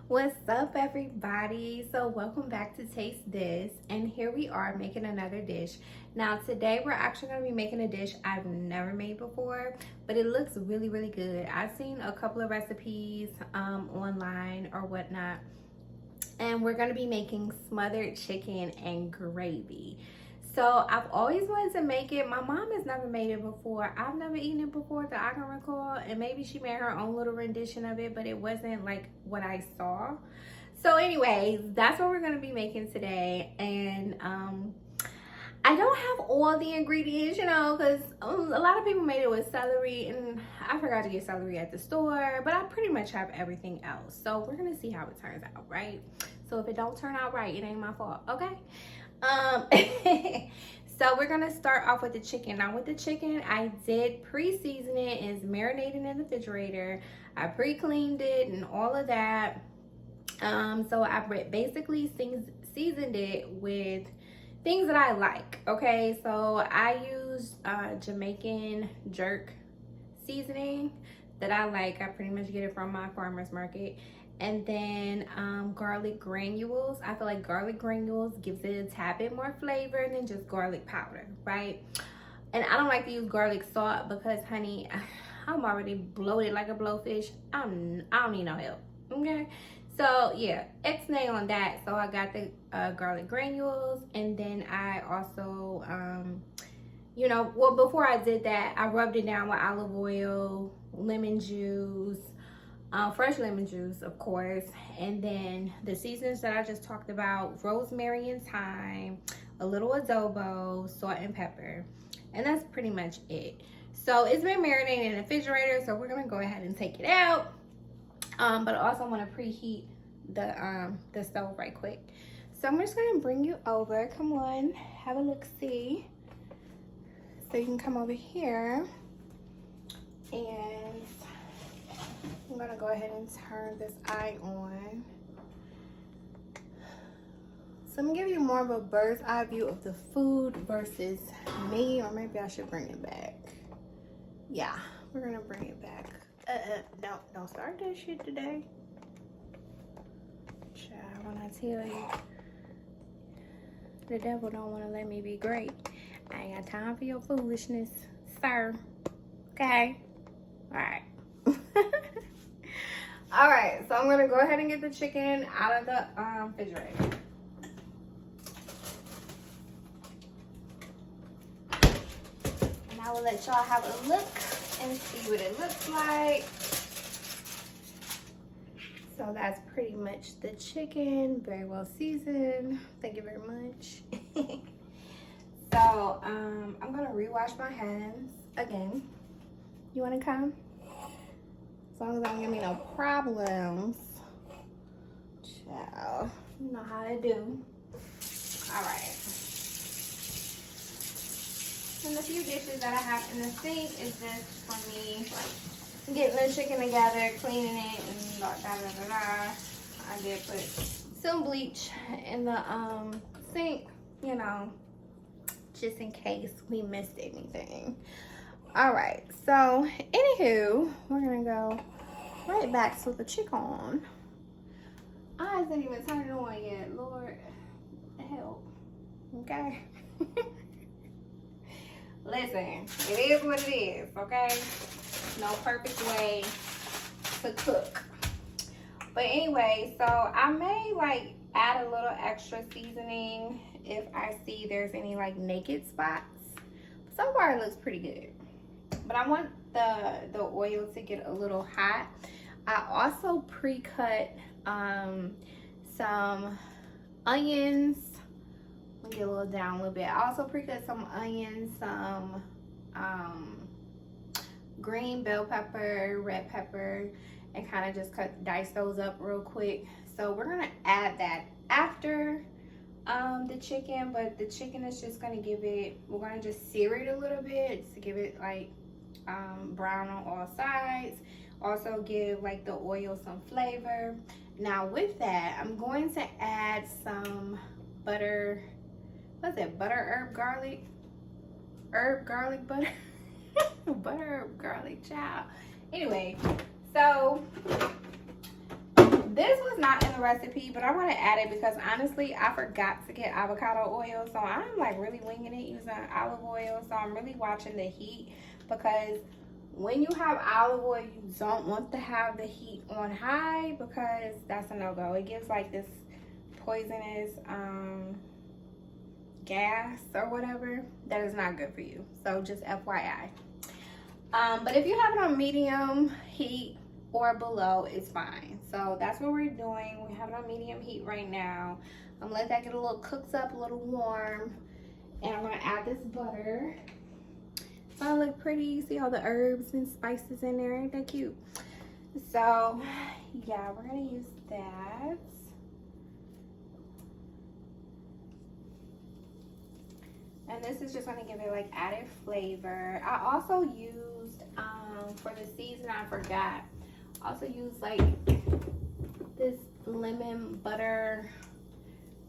What's up, everybody? So welcome back to Taste This, and here we are making another dish. Now today we're actually going to be making a dish I've never made before, but it looks really good. I've seen a couple of recipes online or whatnot, and we're going to be making smothered chicken and gravy. So I've always wanted to make it. My mom has never made it before. I've never eaten it before that I can recall. And maybe she made her own little rendition of it, but it wasn't like what I saw. So anyways, that's what we're going to be making today. And I don't have all the ingredients, you know, because a lot of people made it with celery. And I forgot to get celery at the store. But I pretty much have everything else. So we're going to see how it turns out, right? So if it don't turn out right, it ain't my fault, okay? So we're gonna start off with the chicken. Now with the chicken, I did pre-season it. It's marinated in the refrigerator. I pre-cleaned it and all of that. So I basically seasoned it with things that I like. Okay, so I used Jamaican jerk seasoning that I like. I pretty much get it from my farmer's market. And then garlic granules. I feel like garlic granules gives it a tad bit more flavor than just garlic powder, right? And I don't like to use garlic salt because, honey, I'm already bloated like a blowfish. I don't need no help, okay? So yeah, X-nay on that. So I got the garlic granules, and then I also, you know, well, before I did that, I rubbed it down with olive oil, lemon juice, fresh lemon juice, of course, and then the seasonings that I just talked about: rosemary and thyme, a little adobo, salt and pepper, and that's pretty much it. So it's been marinating in the refrigerator, so we're gonna go ahead and take it out. But I also want to preheat the stove right quick. So I'm just gonna bring you over. Come on, have a look-see. So you can come over here, and I'm gonna go ahead and turn this eye on. So I'm gonna give you more of a bird's eye view of the food versus me, or maybe I should bring it back. Yeah, we're gonna bring it back. Don't start that shit today. Child, when I tell you, the devil don't wanna let me be great. I ain't got time for your foolishness, sir. Okay? All right. All right, so I'm gonna go ahead and get the chicken out of the refrigerator. And I will let y'all have a look and see what it looks like. So that's pretty much the chicken, very well seasoned. Thank you very much. So I'm gonna rewash my hands again. You wanna come? As long as I don't give me no problems. Ciao. You know how to do. Alright. And the few dishes that I have in the sink is just for me getting the chicken together, cleaning it, and I did put some bleach in the sink, you know, just in case we missed anything. All right, so anywho, we're gonna go right back to the chicken. I didn't even turn it on yet. Lord help. Okay. Listen, it is what it is, okay? No perfect way to cook. But anyway, so I may like add a little extra seasoning if I see there's any like naked spots. So far it looks pretty good. But I want the oil to get a little hot. I also pre-cut some onions. Let me get a little down a little bit. I also pre-cut some onions, some green bell pepper, red pepper, and kind of just dice those up real quick. So we're gonna add that after the chicken, but the chicken is just gonna give it, we're gonna just sear it a little bit to give it like brown on all sides. Also give like the oil some flavor. Now with that, I'm going to add some butter. What's it? Butter herb garlic? Herb garlic butter? Butter herb garlic, child. Anyway, so this was not in the recipe, but I want to add it because honestly, I forgot to get avocado oil. So I'm like really winging it using olive oil. So I'm really watching the heat because when you have olive oil, you don't want to have the heat on high because that's a no-go. It gives like this poisonous gas or whatever that is not good for you. So just FYI. But if you have it on medium heat or below, it's fine. So that's what we're doing. We have it on medium heat right now. I'm gonna let that get a little cooked up, a little warm, and I'm gonna add this butter. It's gonna look pretty. You see all the herbs and spices in there? Ain't that cute? So yeah, we're gonna use that. And this is just gonna give it like added flavor. I also used for the season, I forgot. Also used like this lemon butter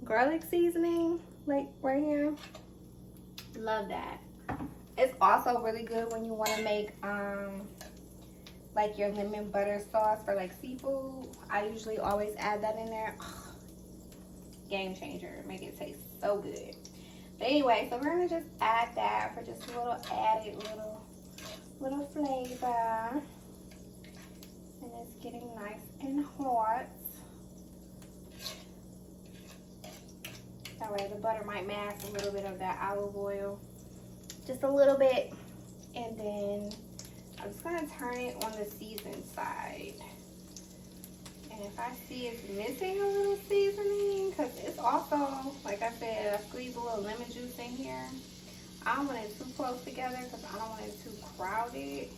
garlic seasoning, like right here. Love that. It's also really good when you want to make like your lemon butter sauce for like seafood. I usually always add that in there. Game changer. Make it taste so good. But anyway, so we're gonna just add that for just a little added little flavor. And it's getting nice and hot. That way the butter might mask a little bit of that olive oil. Just a little bit. And then I'm just gonna turn it on the seasoned side. And if I see it's missing a little seasoning, because it's also, like I said, I squeeze a little lemon juice in here. I don't want it too close together because I don't want it too crowded.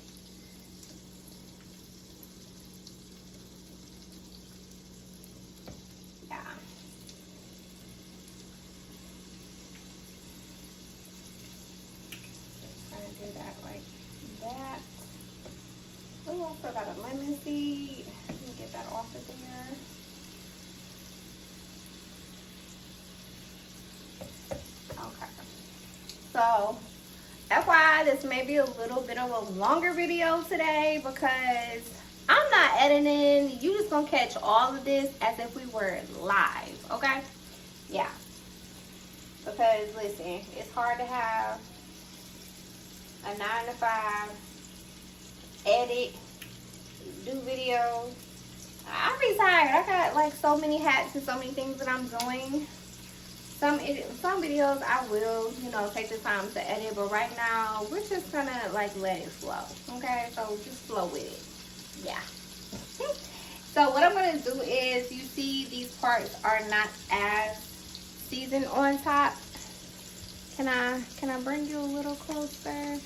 Yeah. Just trying to do that like that. Oh, I still got a lemon seed. Let me get that off of there. Okay. So, FYI, this may be a little bit of a longer video today because I'm not editing. You just gonna catch all of this as if we were live, okay? Yeah. Because, listen, it's hard to have a 9-to-5, edit, do videos. I'm retired. I got like so many hats and so many things that I'm doing. Some videos I will, you know, take the time to edit, but right now we're just gonna like let it flow. Okay, so just flow with it. Yeah. So what I'm gonna do is, you see these parts are not as seasoned on top. Can I bring you a little closer?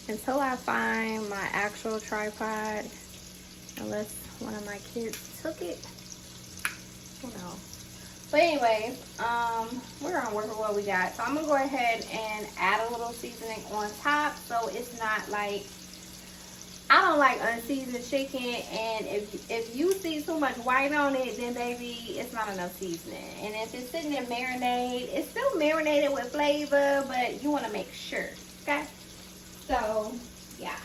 Until I find my actual tripod, unless one of my kids took it. No. But anyway, we're gonna work with what we got. So I'm gonna go ahead and add a little seasoning on top, so it's not like, I don't like unseasoned chicken, and if you see too much white on it, then baby, it's not enough seasoning. And if it's sitting in marinade, it's still marinated with flavor, but you want to make sure. Okay, so yeah.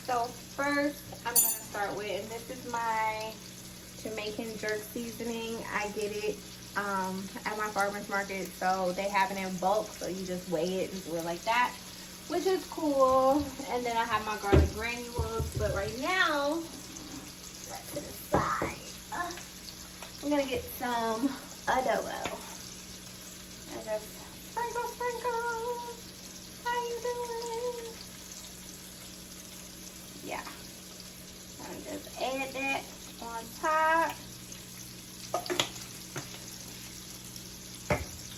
So first, I'm gonna start with, and this is my Jamaican jerk seasoning. I get it at my farmer's market, so they have it in bulk, so you just weigh it and do it like that, which is cool. And then I have my garlic granules, but right now, right to the side, I'm gonna get some adobo. And just sprinkle. How you doing? Yeah, and just add that on top.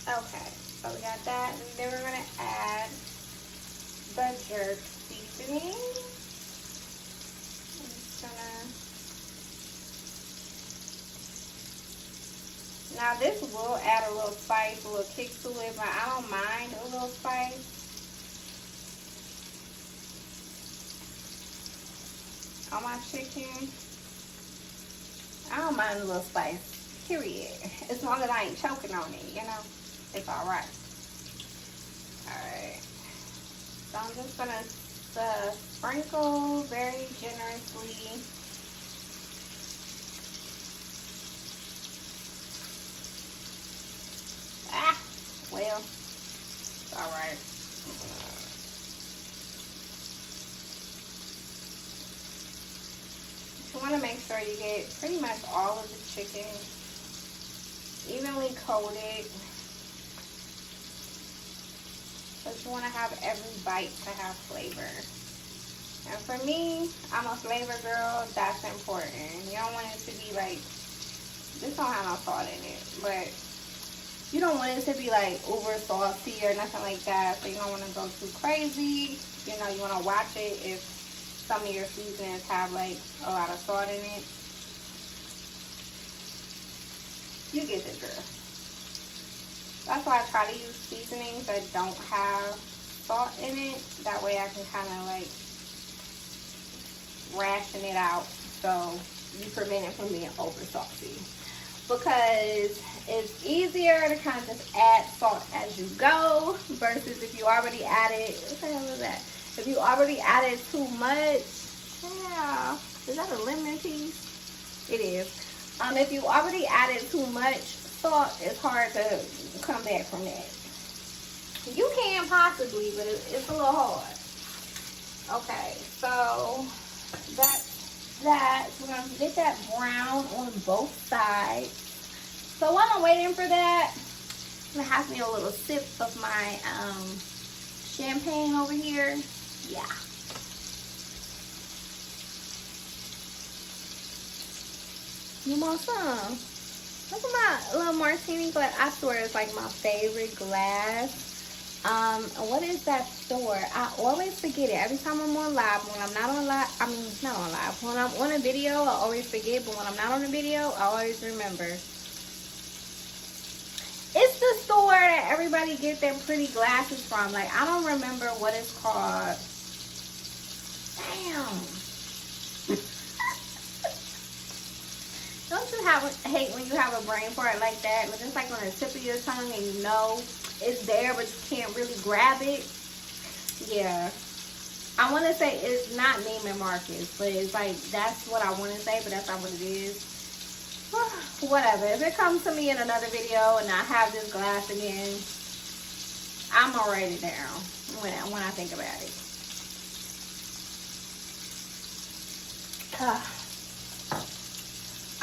Okay, so we got that, and then we're gonna add the jerk seasoning. I'm just gonna, now this will add a little spice, a little kick to it, but I don't mind a little spice. On my chicken, I don't mind a little spice, period. As long as I ain't choking on it, you know, it's all right. Alright. So I'm just gonna sprinkle very generously. Well, it's alright. You want to make sure you get pretty much all of the chicken evenly coated. But you want to have every bite to have flavor. And for me, I'm a flavor girl. That's important. You don't want it to be like, this don't have no salt in it, but you don't want it to be like over salty or nothing like that. So you don't want to go too crazy. You know, you want to watch it if some of your seasonings have like a lot of salt in it. You get the drift. That's why I try to use seasonings that don't have salt in it. That way I can kind of like ration it out so you prevent it from being over salty. Because it's easier to kind of just add salt as you go versus if you already added, what the hell is that? If you already added too much, yeah, is that a lemon piece? It is. If you already added too much salt, it's hard to come back from that. You can possibly, but it's a little hard. Okay, so that's that. So we're gonna get that brown on both sides. So while I'm waiting for that, I'm gonna have me a little sip of my champagne over here. Yeah. You want some? Look at my little martini glass. I swear it's like my favorite glass. What is that store? I always forget it. Every time I'm on live, when I'm not on live, I mean, not on live. When I'm on a video, I always forget. But when I'm not on a video, I always remember. It's the store that everybody get their pretty glasses from. Like, I don't remember what it's called. Damn. Don't you hate when you have a brain fart like that? When it's like on the tip of your tongue and you know it's there, but you can't really grab it. Yeah. I want to say it's not Neiman Marcus, but it's like, that's what I want to say, but that's not what it is. Whatever. If it comes to me in another video and I have this glass again, I'm gonna write it down when I think about it.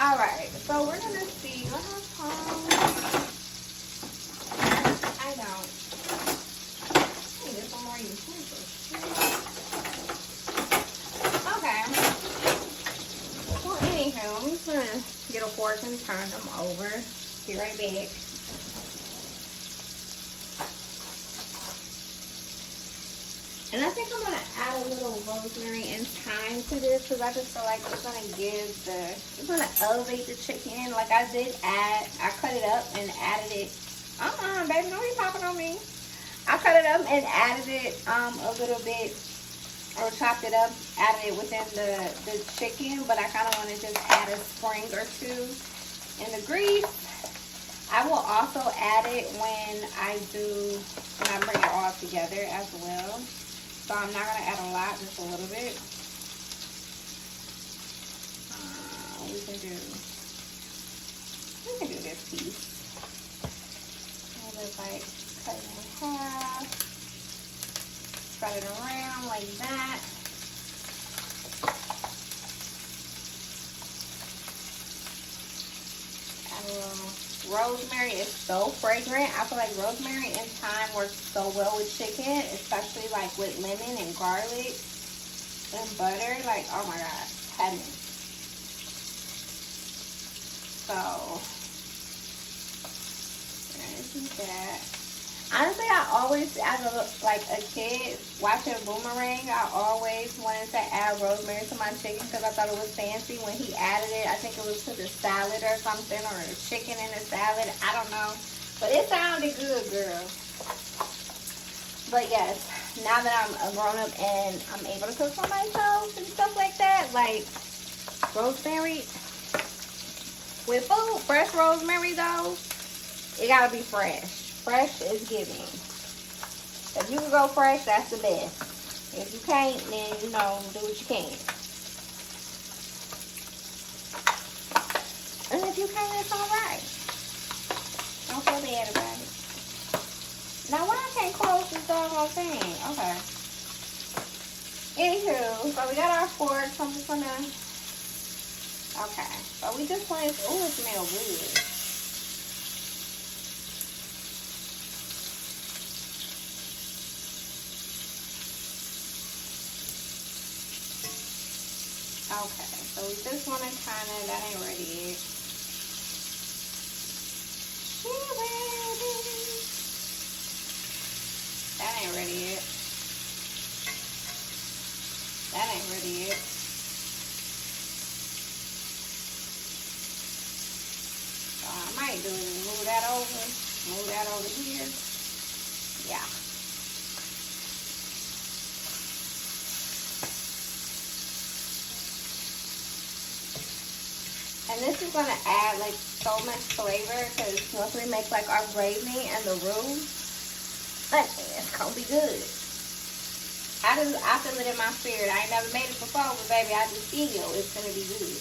Alright, so we're gonna see. I don't. I need some more utensils. Okay. Well, anywho, I'm just gonna get a fork and turn them over. Be right back. And I think I'm going to add a little rosemary and thyme to this because I just feel like it's going to elevate the chicken. Like I did add, I cut it up and added it. Baby, don't be popping on me. I cut it up and added it a little bit, or chopped it up, added it within the chicken, but I kind of want to just add a spring or two in the grease. I will also add it when I bring it all together as well. So I'm not going to add a lot, just a little bit. We can do this piece. I'll just like cut it in half. Spread it around like that. Add a little rosemary. Is so fragrant. I feel like rosemary and thyme works so well with chicken, especially like with lemon and garlic and butter. Like, oh my god, heaven. So let's do that. Honestly, I always, as a kid watching Boomerang, I always wanted to add rosemary to my chicken because I thought it was fancy. When he added it, I think it was to the salad or something, or chicken in the salad. I don't know, but it sounded good, girl. But yes, now that I'm a grown up and I'm able to cook for myself and stuff like that, like rosemary with food, fresh rosemary though, it gotta be fresh. Fresh is giving. If you can go fresh, that's the best. If you can't, then, you know, do what you can. And if you can't, it's alright. Don't feel bad about it. Now, why I can't close this doggone thing? Okay. Anywho, so we got our fork, so I'm just gonna... Okay. So we just want to... Ooh, it smells good. Okay, so we just want to kind of, that ain't ready yet. That ain't ready yet. That ain't ready yet. So I might do is move that over here. Yeah. And this is gonna add like so much flavor because once we make like our gravy and the roux, it's gonna be good. I feel it in my spirit. I ain't never made it before, but baby, I just feel it's gonna be good.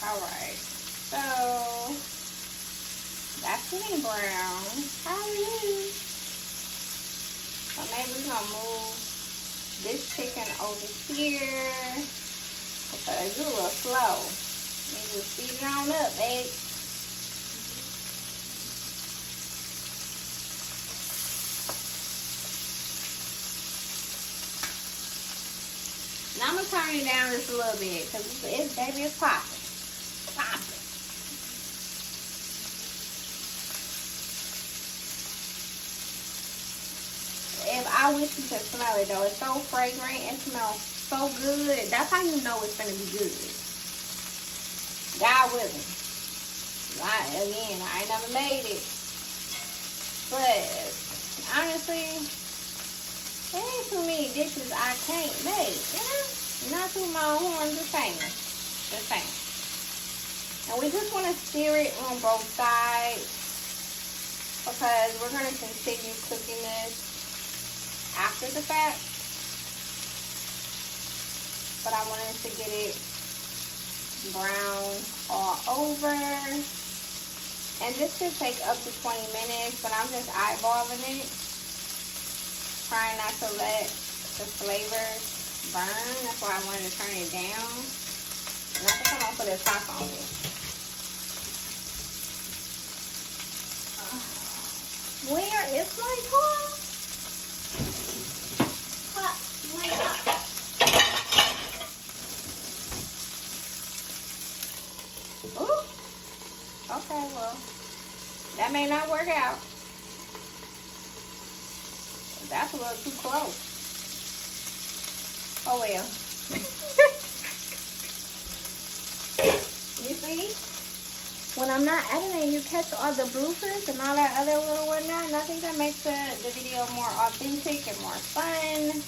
Alright, so that's getting brown. Hallelujah. So maybe we're gonna move this chicken over here because you're a little slow. You just speed it on up, babe. Now I'm gonna turn it down just a little bit because baby, it's popping. I wish you could smell it though. It's so fragrant and smells so good. That's how you know it's gonna be good. God willing. Again, I ain't never made it. But honestly, there ain't too many dishes I can't make. You know? Not too my own horn, just saying. Just saying. And we just want to sear it on both sides because we're going to continue cooking this after the fact. But I wanted to get it brown all over. And this should take up to 20 minutes, but I'm just eyeballing it. Trying not to let the flavors burn. That's why I wanted to turn it down. And I think I'm going to put a top on it. Where is my pot? My pot. Ooh. Okay, well, that may not work out. That's a little too close. Oh well. You see? When I'm not editing, you catch all the bloopers and all that other little whatnot. And I think that makes the video more authentic and more fun.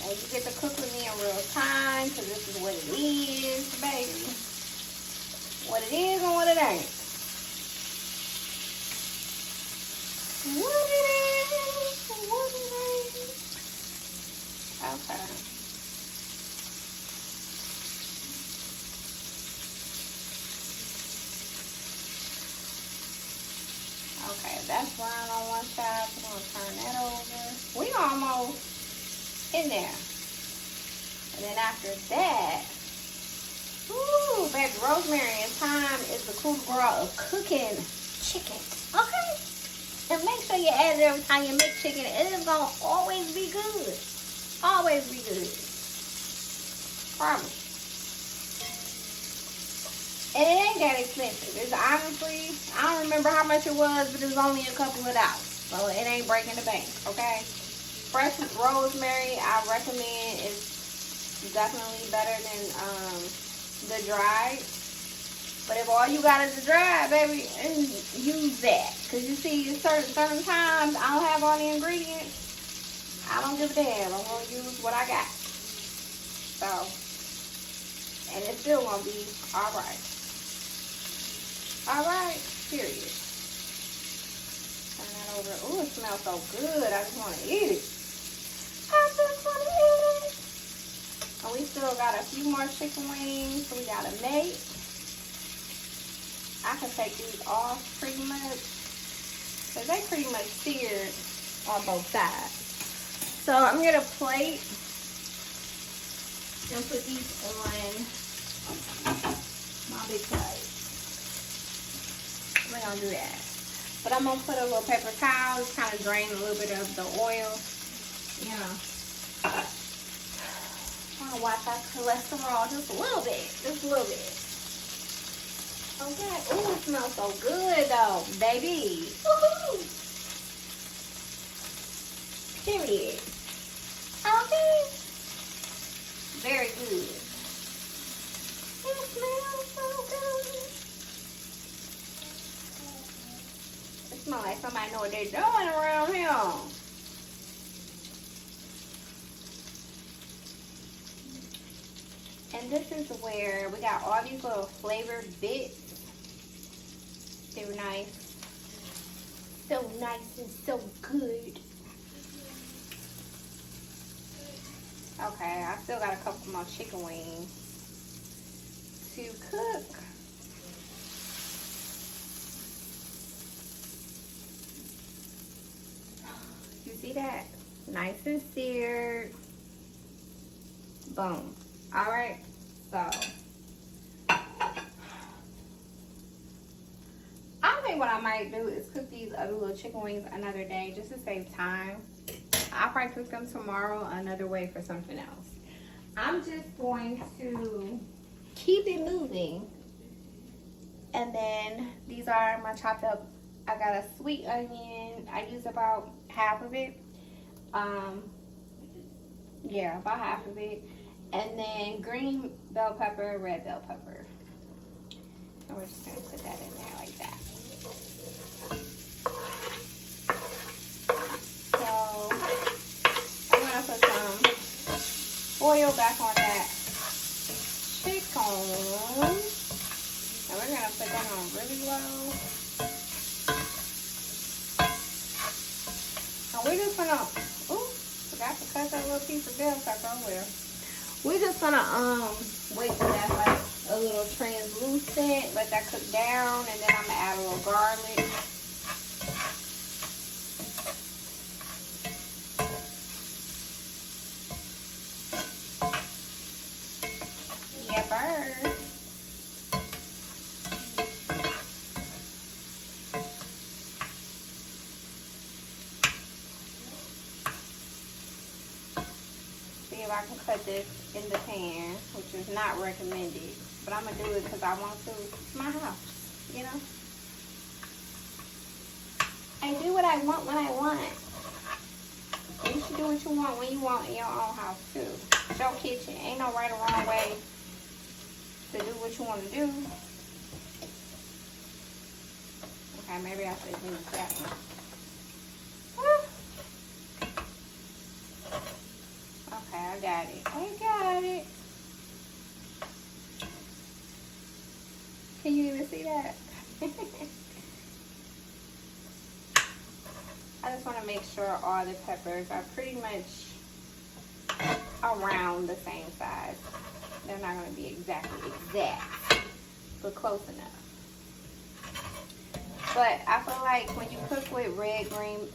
And you get to cook with me in real time, because this is what it is, baby. What it is and what it ain't. What it is and what it ain't. Okay. Okay, that's brown on one side. We're going to turn that over. We almost in there. And then after that, ooh, baby, rosemary and thyme is the coup de grace of cooking chicken. Okay? And make sure you add it every time you make chicken. It is going to always be good. Always be good. Promise. And it ain't that expensive. It's honestly, I don't remember how much it was, but it was only a couple of dollars. So it ain't breaking the bank, okay? Fresh rosemary, I recommend. It's definitely better than the dried. But if all you got is a dry, baby, use that. Because you see, certain times I don't have all the ingredients. I don't give a damn. I'm going to use what I got. So, and it's still going to be all right. All right, period. Turn that over. Ooh, it smells so good. I just want to eat it. I just want to eat it. And we still got a few more chicken wings, so we got to make. I can take these off pretty much, because they pretty much seared on both sides. So I'm going to plate and put these on my big plate. We're going to do that. But I'm going to put a little paper towel, just kind of drain a little bit of the oil. You know. I'm going to watch our cholesterol just a little bit. Just a little bit. Okay. Ooh, it smells so good though, baby. Woohoo! Period. Okay. Very good. It smells so good. It smells like somebody know what they're doing around here. And this is where we got all these little flavored bits. They're nice. So nice and so good. Okay, I still got a couple more chicken wings to cook. You see that? Nice and seared. Boom. All right, so I think what I might do is cook these other little chicken wings another day just to save time. I'll probably cook them tomorrow another way for something else. I'm just going to keep it moving. And then these are my chopped up. I got a sweet onion. I use about half of it. Yeah, about half of it. And then green bell pepper, red bell pepper. And we're just gonna put that in there like that. So I'm gonna put some oil back on that chicken. And we're gonna put that on really low. And we're just gonna, ooh, forgot to cut that little piece of bell pepper. Oh well. We're just gonna wait till that's like a little translucent, let that cook down, and then I'm gonna add a little garlic. Yepper. See if I can cut this in the pan, which is not recommended, but I'm gonna do it because I want to. It's my house, you know. I do what I want when I want. And you should do what you want when you want in your own house too. It's your kitchen. Ain't no right or wrong way to do what you want to do. Okay, maybe I should use that one. Okay, I got it. I got it. Can you even see that? I just want to make sure all the peppers are pretty much around the same size. They're not going to be exactly exact, but close enough. But I feel like when you cook with red, green,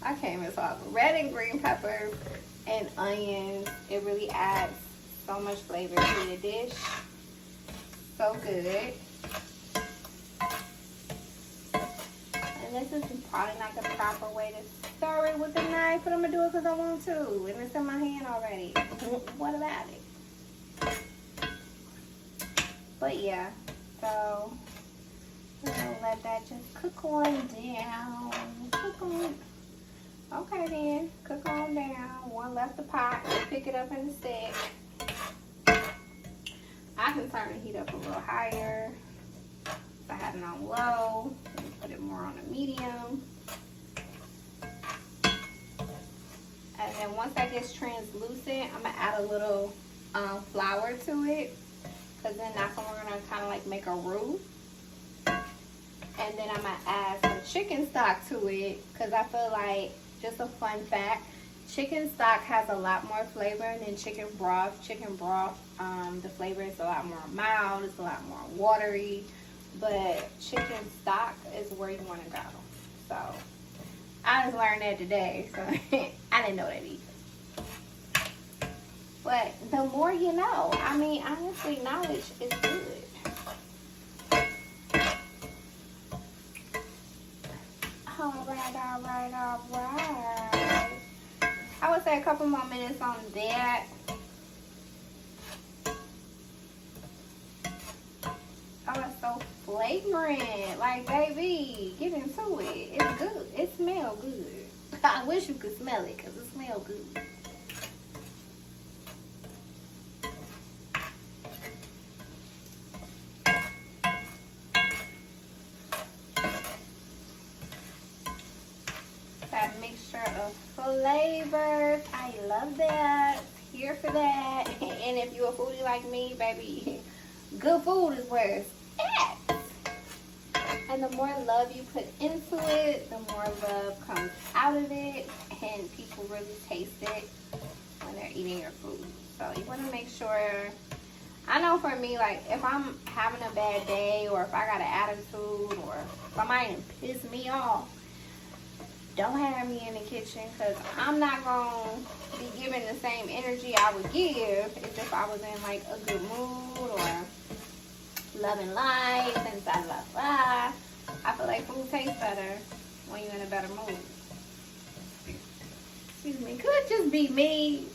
I can't even talk. Red and green peppers and onions, it really adds so much flavor to the dish. So good. And this is probably not the proper way to stir it with a knife, but I'm going to do it because I want to. And it's in my hand already. What about it? But yeah, so we're going to let that just cook on down. Cook on. Okay then, cook on down. One left the pot. Pick it up in the stick. I can turn the heat up a little higher. If I had it on low, put it more on a medium. And then once that gets translucent, I'm gonna add a little flour to it, because then that's when we're gonna kind of like make a roux. And then I'm gonna add some chicken stock to it, because I feel like, just a fun fact, chicken stock has a lot more flavor than chicken broth. Chicken broth, the flavor is a lot more mild, it's a lot more watery, but chicken stock is where you want to go. So I just learned that today, so I didn't know that either. But the more you know. I mean, honestly, knowledge is good. All right. I would say a couple more minutes on that. Oh, it's so flagrant. Like, baby, get into it. It's good. It smells good. I wish you could smell it, because it smells good. That mixture of flavors. I love that. Here for that. And if you're a foodie like me, baby, good food is where it's at. And the more love you put into it, the more love comes out of it, and people really taste it when they're eating your food. So you want to make sure. I know for me, like, if I'm having a bad day, or if I got an attitude, or somebody piss me off, don't have me in the kitchen, because I'm not going to be giving the same energy I would give as if I was in like a good mood or loving life and blah, blah, blah. I feel like food tastes better when you're in a better mood. Excuse me. Could just be me,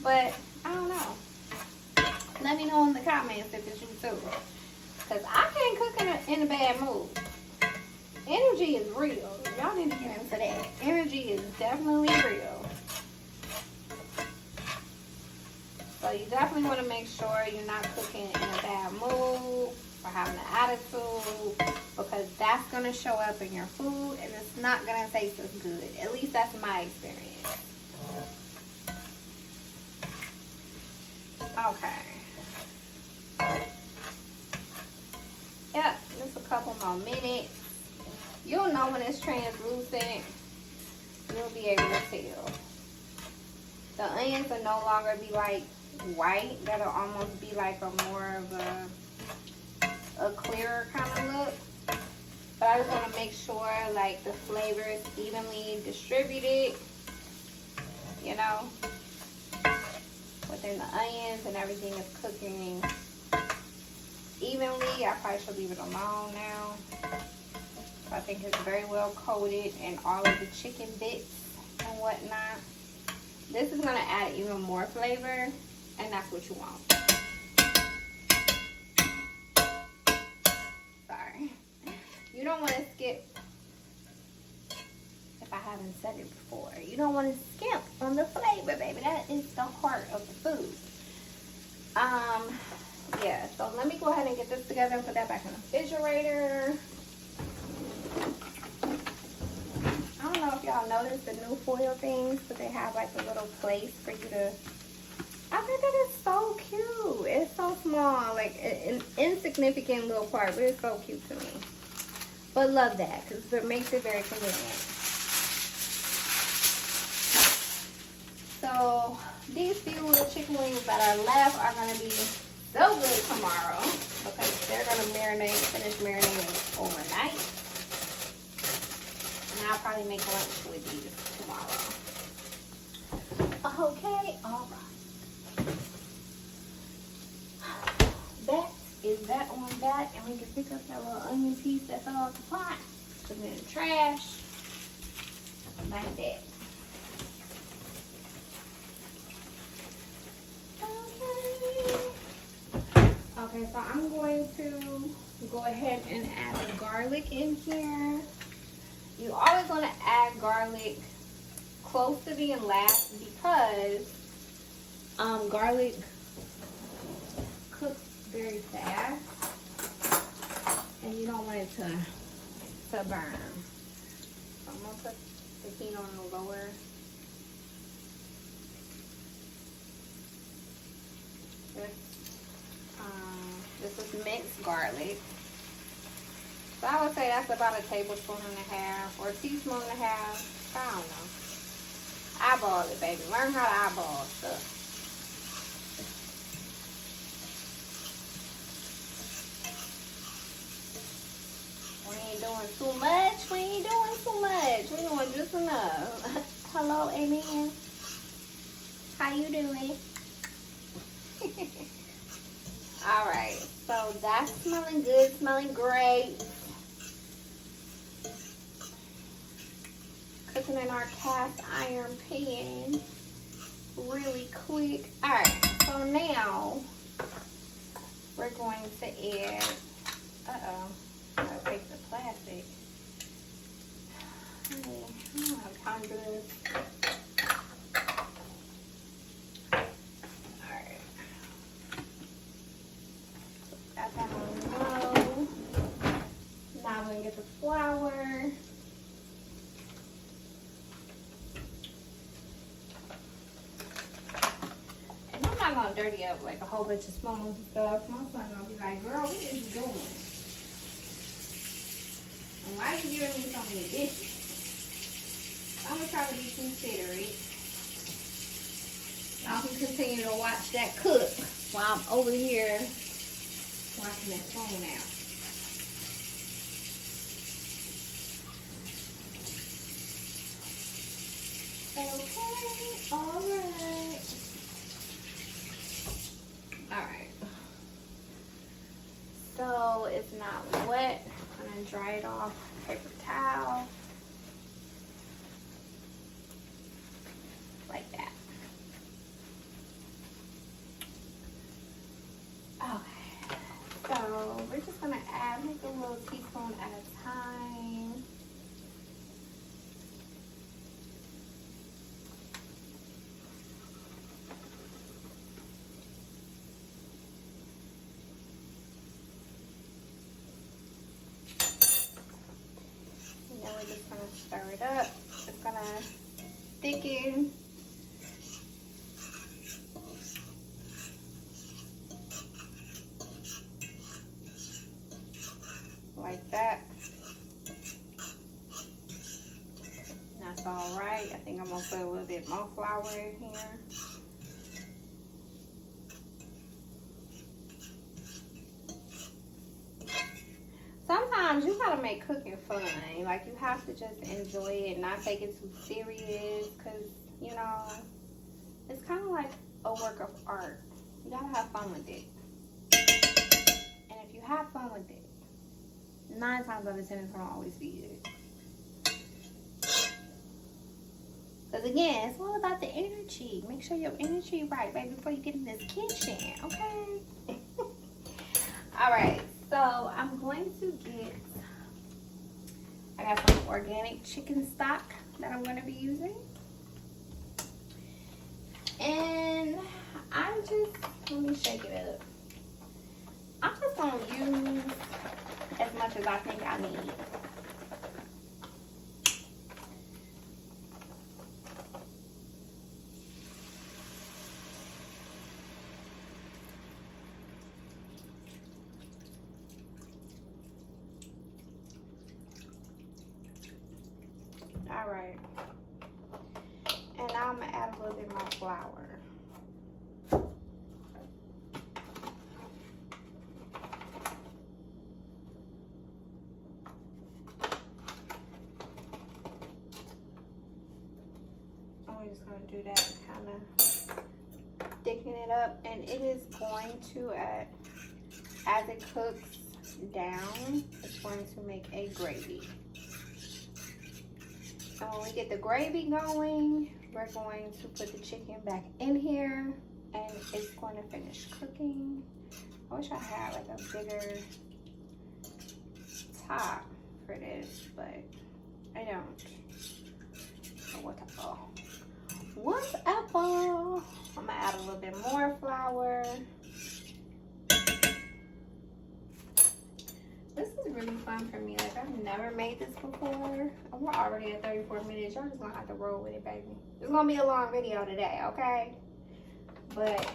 but I don't know. Let me know in the comments if it's you too, because I can't cook in a bad mood. Energy is real. Y'all need to get into that. Energy is definitely real. So you definitely want to make sure you're not cooking in a bad mood or having an attitude, because that's going to show up in your food and it's not going to taste as good. At least that's my experience. Okay. Yep, just a couple more minutes. You'll know when it's translucent. You'll be able to tell. The onions will no longer be like white. That'll almost be like a more of a clearer kind of look. But I just want to make sure like the flavor is evenly distributed, you know, within the onions, and everything is cooking evenly. I probably should leave it alone now. I think it's very well coated in all of the chicken bits and whatnot. This is going to add even more flavor, and that's what you want. Sorry. You don't want to skip, if I haven't said it before, you don't want to skip on the flavor, baby. That is the heart of the food. Yeah, so let me go ahead and get this together and put that back in the refrigerator. I don't know if y'all noticed the new foil things, but they have like a little place for you to. I think that is so cute. It's so small, like an insignificant little part, but it's so cute to me. But love that, because it makes it very convenient. So these few little chicken wings that are left are going to be so good tomorrow, because they're going to finish marinating overnight. And I'll probably make lunch with these tomorrow. Okay, all right. That is that on that, and we can pick up that little onion piece that fell off the pot, put it in the trash, like that. Okay, so I'm going to go ahead and add the garlic in here. You always want to add garlic close to being last, because garlic cook very fast, and you don't want it to burn. So I'm gonna put the heat on the lower. This is minced garlic. So I would say that's about a tablespoon and a half or a teaspoon and a half. I don't know. Eyeball it, baby. Learn how to eyeball stuff. We ain't doing too much. We ain't doing too much. We doing just enough. Hello, amen. How you doing? All right. So that's smelling good, smelling great. Cooking in our cast iron pan really quick. All right. So now we're going to add. I gotta take the plastic. I don't have time for this. Alright. Got that on low. Now I'm gonna get the flour. And I'm not gonna dirty up like a whole bunch of spoons and stuff. My son's gonna be like, girl, what is you doing? And why are you giving me so many dishes? I'm gonna try to be considerate. Y'all can continue to watch that cook while I'm over here washing that phone out. Okay, alright. Alright. So it's not wet. I'm gonna dry it off with a paper towel. Like that. Okay. So we're just gonna add like a little teaspoon at a time. And then we're just gonna stir it up. It's gonna thicken. Like that. That's all right. I think I'm gonna put a little bit more flour in here. Sometimes you gotta make cooking fun. Like you have to just enjoy it, not take it too serious, cause you know it's kind of like a work of art. You gotta have fun with it, and if you have fun with it, 9 times out of 10 it's gonna always be good. Cause again, it's all about the energy. Make sure your energy right, baby, before you get in this kitchen, okay? All right. So I'm going to get, I got some organic chicken stock that I'm going to be using. And I'm just, let me shake it up. I'm just going to use as much as I think I need. All right, and now I'm gonna add a little bit more flour. I'm just gonna do that, kind of thicken it up, and it is going to, as it cooks down, it's going to make a gravy. And when we get the gravy going, we're going to put the chicken back in here and it's going to finish cooking. I wish I had like a bigger top for this, but I don't. So whatever. I'm gonna add a little bit more flour. really fun for me. Like, I've never made this before. We're already at 34 minutes. Y'all just gonna have to roll with it, baby. It's gonna be a long video today, okay? But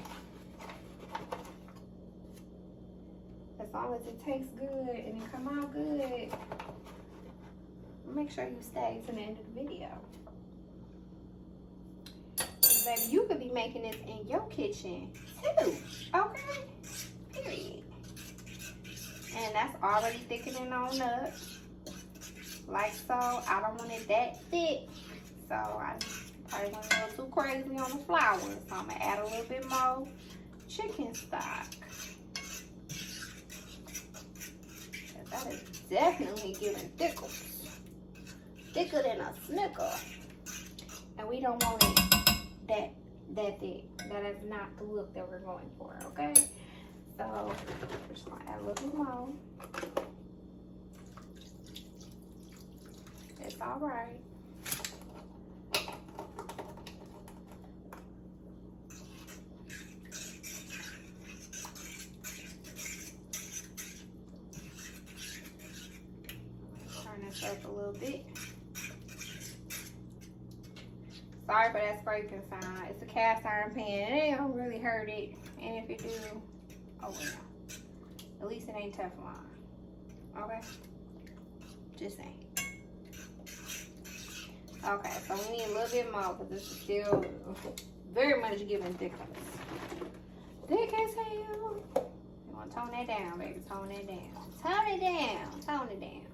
as long as it tastes good and it come out good, make sure you stay to the end of the video. Baby, you could be making this in your kitchen too, okay? Period. And that's already thickening on up, like so. I don't want it that thick, so I probably went a little too crazy on the flour. So I'm gonna add a little bit more chicken stock. That is definitely giving thickles, thicker than a snicker. And we don't want it that thick. That is not the look that we're going for, okay? So we're just gonna add a little bit more. It's all right. Turn this up a little bit. Sorry for that scraping sound. It's a cast iron pan. It ain't gonna really hurt it. And if it do, oh well. At least it ain't Teflon. Okay? Just saying. Okay, so we need a little bit more because this is still very much giving thickness. Thick as hell. You want to tone that down, baby. Tone it down. Tone it down. Tone it down.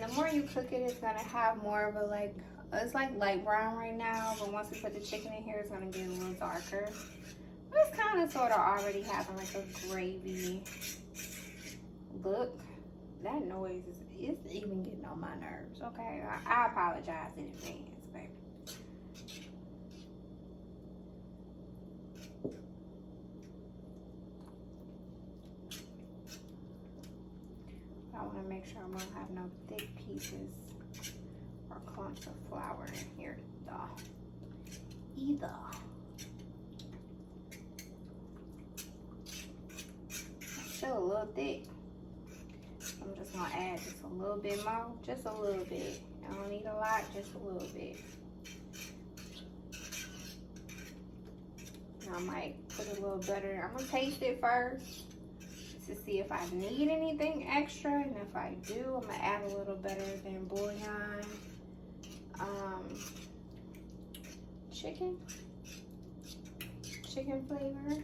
The more you cook it, it's gonna have more of a like, it's like light brown right now, but once we put the chicken in here, it's gonna get a little darker. But it's kind of sort of already having like a gravy look. That noise is even getting on my nerves, okay? I apologize in advance, baby. I want to make sure I won't have no thick pieces or clumps of flour in here either. It's still a little thick. I'm just going to add just a little bit more, just a little bit. I don't need a lot, just a little bit. And I might put a little butter. I'm going to taste it first to see if I need anything extra, and if I do, I'm gonna add a little better than bouillon. Chicken flavor.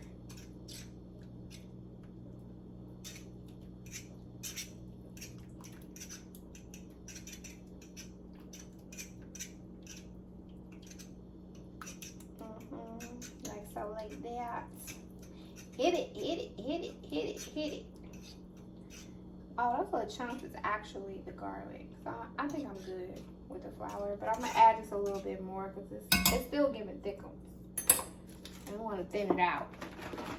Like so, like that. Hit it, hit it, hit it, hit it, hit it. Oh, those little chunks is actually the garlic. So I think I'm good with the flour, but I'm gonna add just a little bit more because it's still giving thickness. I want to thin it out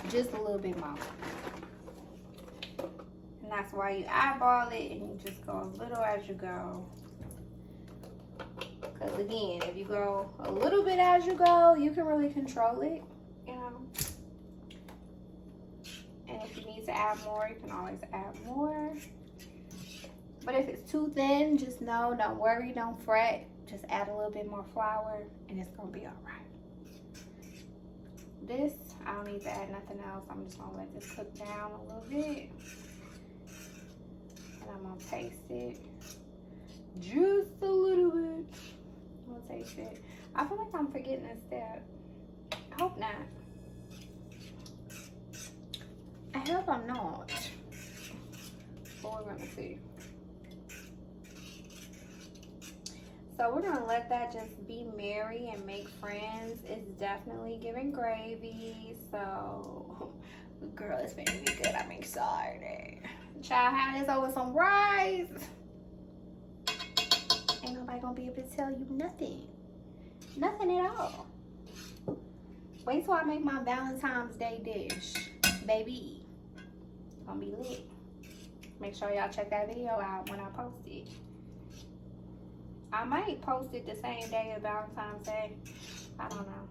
just a little bit more. And that's why you eyeball it and you just go a little as you go. Because again, if you go a little bit as you go, you can really control it, you know. And if you need to add more, you can always add more. But if it's too thin, just know, don't worry, don't fret. Just add a little bit more flour and it's gonna be all right. This, I don't need to add nothing else. I'm just gonna let this cook down a little bit. And I'm gonna taste it just a little bit. I'm gonna taste it. I feel like I'm forgetting a step. I hope not. I hope I'm not. But we're gonna see. So we're gonna let that just be merry and make friends. It's definitely giving gravy. So, girl, it's gonna be good. I'm excited. Child, having this over some rice. Ain't nobody gonna be able to tell you nothing. Nothing at all. Wait till I make my Valentine's Day dish, baby. It's gonna be lit. Make sure y'all check that video out when I post it. I might post it the same day of Valentine's Day. I don't know.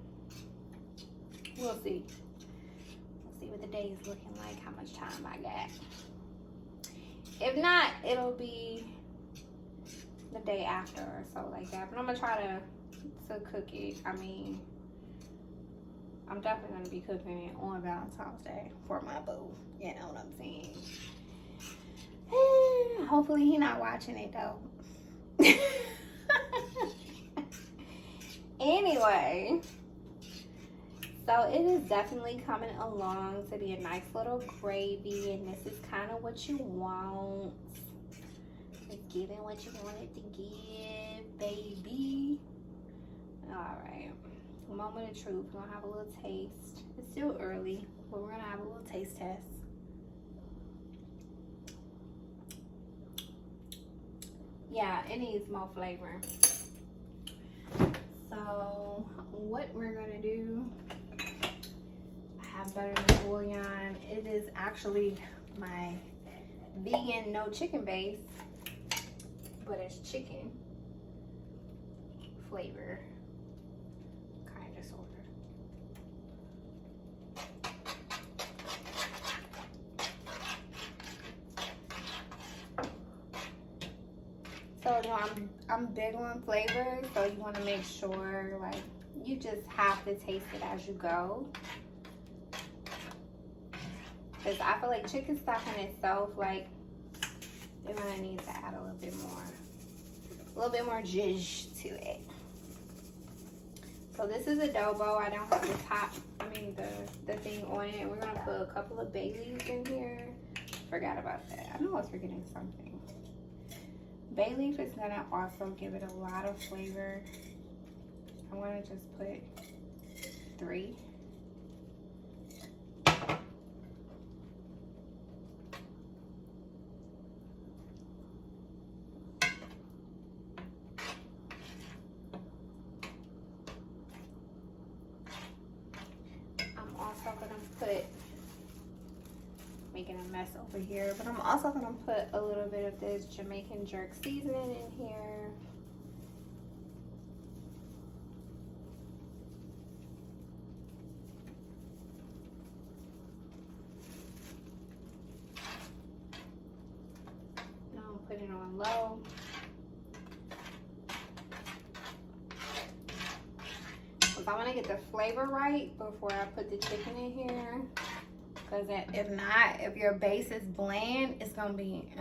We'll see. We'll see what the day is looking like, how much time I got. If not, it'll be the day after or so like that. But I'm gonna try to cook it. I mean, I'm definitely gonna be cooking it on Valentine's Day for my boo. You know what I'm saying? Hopefully he not watching it though. Anyway, so it is definitely coming along to be a nice little gravy, and this is kind of what you want. It's giving what you want it to give, baby. All right, moment of truth. We're gonna have a little taste. It's still early, but we're gonna have a little taste test. Yeah, it needs more flavor. So what we're gonna do, I have butter and bouillon. It is actually my vegan no chicken base, but it's chicken flavor, kind of sort of. So, you know, I'm big on flavor, so you want to make sure, like, you just have to taste it as you go. Because I feel like chicken stock in itself, like, you're going to need to add a little bit more zhuzh to it. So this is adobo. I don't have the top, the thing on it. And we're going to put a couple of bay leaves in here. Forgot about that. I know I was forgetting something. Bay leaf is gonna also give it a lot of flavor. I wanna just put 3. I'm also gonna put, making a mess over here, but I'm also gonna put a little bit of this Jamaican jerk seasoning in here. Now I'm putting it on low. Because I want to get the flavor right before I put the chicken in here. Because if not, if your base is bland, it's going to be, it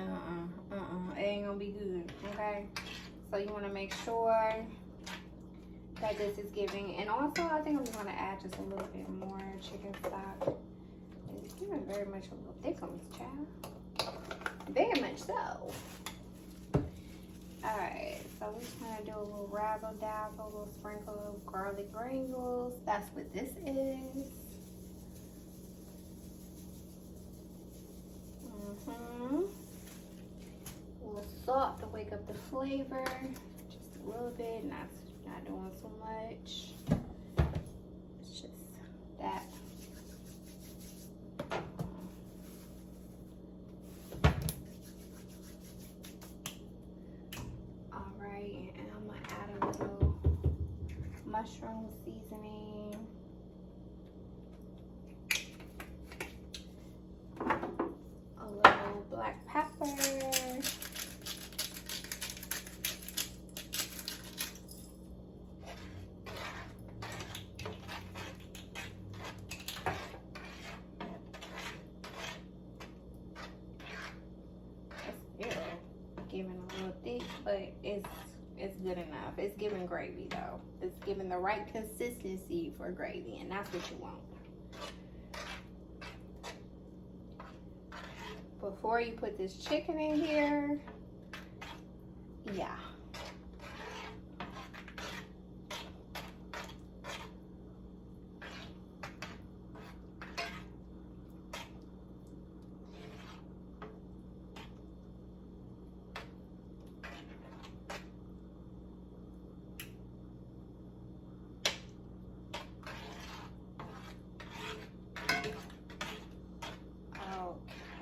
ain't going to be good, okay? So you want to make sure that this is giving. And also, I think I'm going to add just a little bit more chicken stock. It's giving very much a little thickums, child. Very much so. Alright, so we're just going to do a little razzle dazzle, a little sprinkle of garlic granules. That's what this is. A little salt to wake up the flavor, just a little bit, not doing so much. It's just that. All right, and I'm gonna add a little mushroom seasoning. Black pepper, it's giving a little thick, but it's good enough. It's giving gravy though. It's giving the right consistency for gravy, and that's what you want. Before you put this chicken in here, yeah.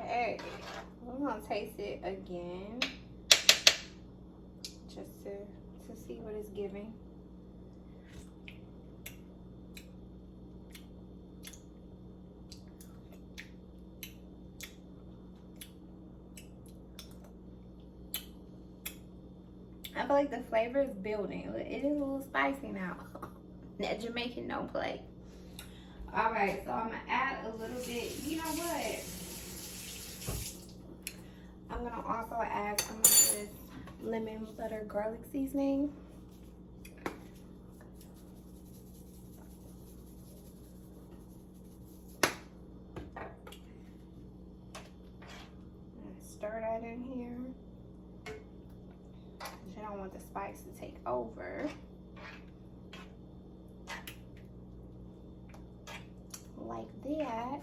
Okay, we're gonna taste it again just to to see what it's giving. I feel like the flavor is building. It is a little spicy now. That Jamaican don't play. All right, so I'm gonna add a little bit. You know what? I'm gonna also add some of this lemon butter garlic seasoning. Stir that in here. I don't want the spice to take over. Like that.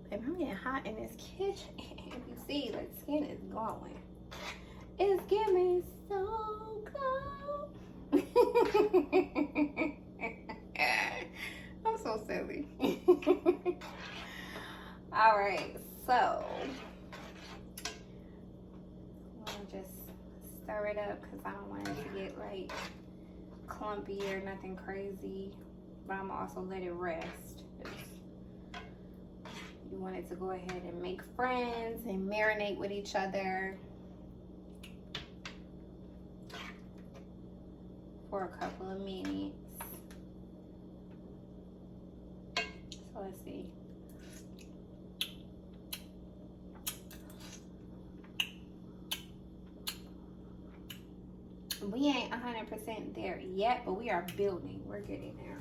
Baby, I'm getting hot in this kitchen. If you see, the skin is glowing. It's getting so cold. I'm so silly. All right, so just stir it up because I don't want it to get like clumpy or nothing crazy, but I'm also let it rest. You want it to go ahead and make friends and marinate with each other for a couple of minutes. So let's see. We ain't 100% there yet, but we are building. We're getting there.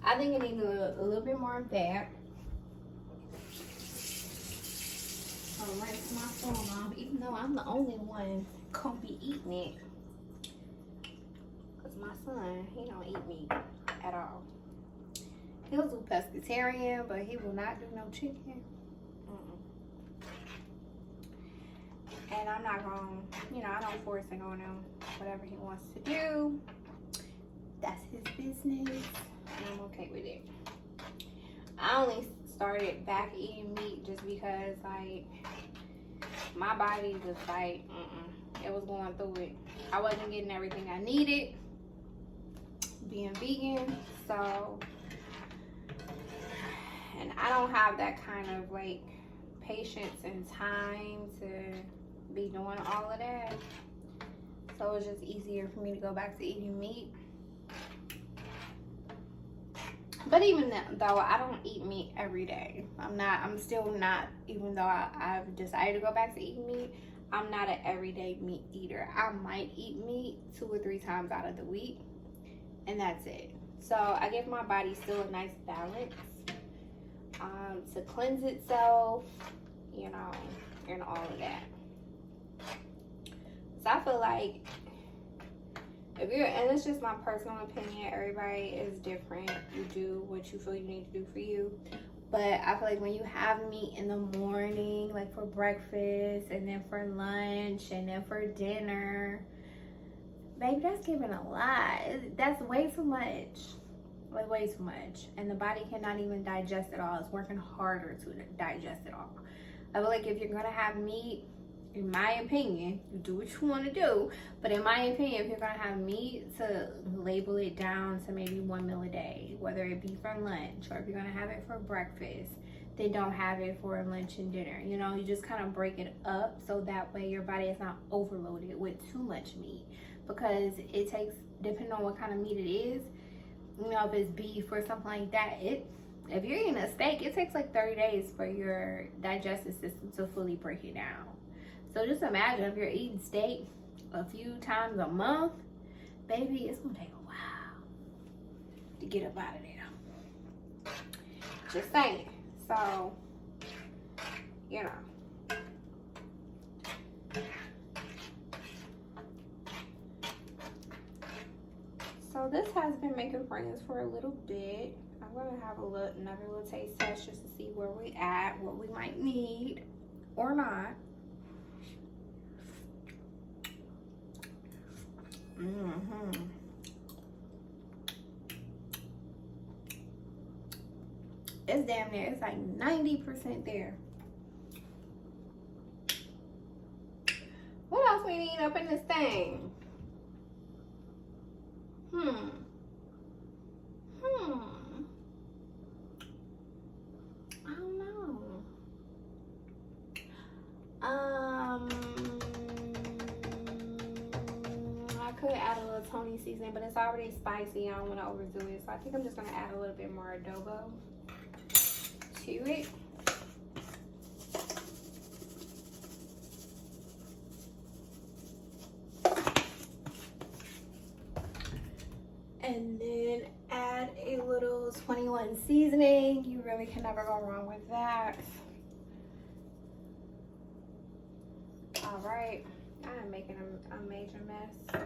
I think it needs a little bit more of that. I'll rinse my phone off, even though I'm the only one gonna be eating it. Because my son, he don't eat meat at all. He'll do pescatarian, but he will not do no chicken. And I'm not gonna, I don't force it on him. Whatever he wants to do, that's his business, and I'm okay with it. I only started back eating meat just because, like, my body was like, it was going through it. I wasn't getting everything I needed being vegan, so, and I don't have that kind of, like, patience and time to be doing all of that. So it's just easier for me to go back to eating meat. But even though I don't eat meat every day, I'm still not, even though I've decided to go back to eating meat, I'm not an everyday meat eater. I might eat meat 2 or 3 times out of the week, and that's it. So I give my body still a nice balance to cleanse itself, and all of that. So I feel like and it's just my personal opinion, everybody is different. You do what you feel you need to do for you. But I feel like when you have meat in the morning, like for breakfast, and then for lunch, and then for dinner, baby, that's giving a lot. That's way too much. Like, way too much. And the body cannot even digest it all. It's working harder to digest it all. I feel like if you're going to have meat, in my opinion, you do what you want to do, but in my opinion, if you're going to have meat, to label it down to maybe 1 meal a day, whether it be for lunch or if you're going to have it for breakfast, then don't have it for lunch and dinner. You just kind of break it up so that way your body is not overloaded with too much meat, because it takes, depending on what kind of meat it is, if it's beef or something like that, if you're eating a steak, it takes like 30 days for your digestive system to fully break it down. So just imagine if you're eating steak a few times a month, baby, it's gonna take a while to get up out of there. Just saying. So, So this has been making friends for a little bit. I'm gonna have another little taste test just to see where we at, what we might need or not. It's damn near, it's like 90% there. clean up in this thing? I don't know. I could add a little Tony seasoning, but it's already spicy. I don't want to overdo it. So I think I'm just going to add a little bit more adobo to it. And then add a little 21 seasoning. You really can never go wrong with that. All right, I am making a major mess.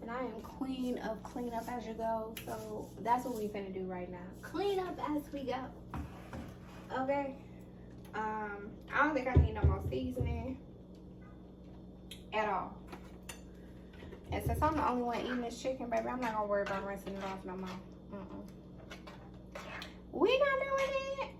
And I am queen of clean up as you go. So that's what we're gonna do right now. Clean up as we go. Okay. I don't think I need no more seasoning at all. And since I'm the only one eating this chicken, baby, I'm not gonna worry about rinsing it off no more. We not doing it.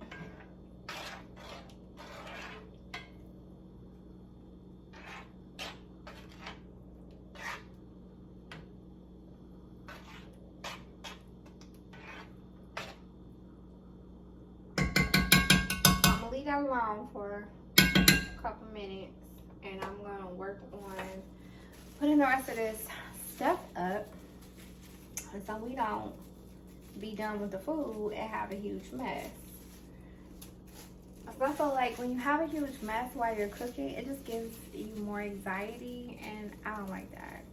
I'm gonna leave that alone for a couple minutes, and I'm gonna work on putting the rest of this stuff up so we don't be done with the food and have a huge mess. I feel like when you have a huge mess while you're cooking, it just gives you more anxiety, and I don't like that.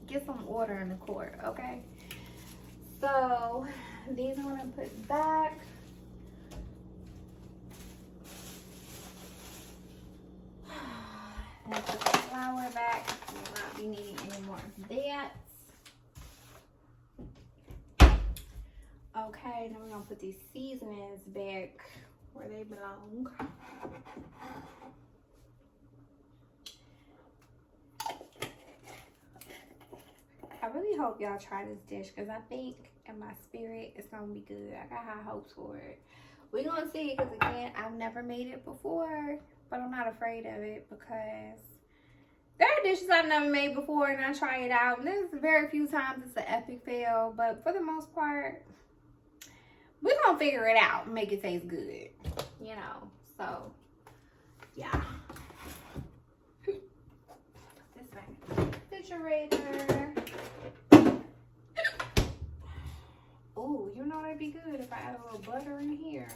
Get some order in the court, okay? So these I'm gonna put back. And put the flour back. We'll not be needing any more of that. Okay, now we're gonna put these seasonings back where they belong. I really hope y'all try this dish because I think in my spirit it's gonna be good. I got high hopes for it. We're gonna see, because again, I've never made it before, but I'm not afraid of it because there are dishes I've never made before and I try it out. And there's very few times it's an epic fail, but for the most part, we're gonna figure it out and make it taste good, you know. So yeah, this back refrigerator. Oh, you know that'd be good if I add a little butter in here.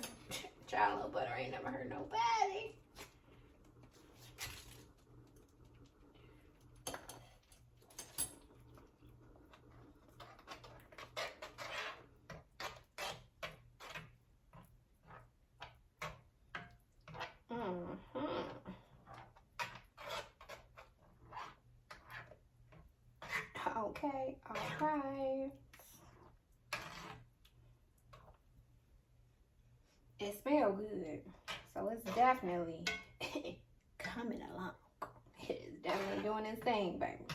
Try a little butter, ain't never hurt nobody. Okay, all right. It smells good, so it's definitely coming along. It's definitely doing its thing, baby.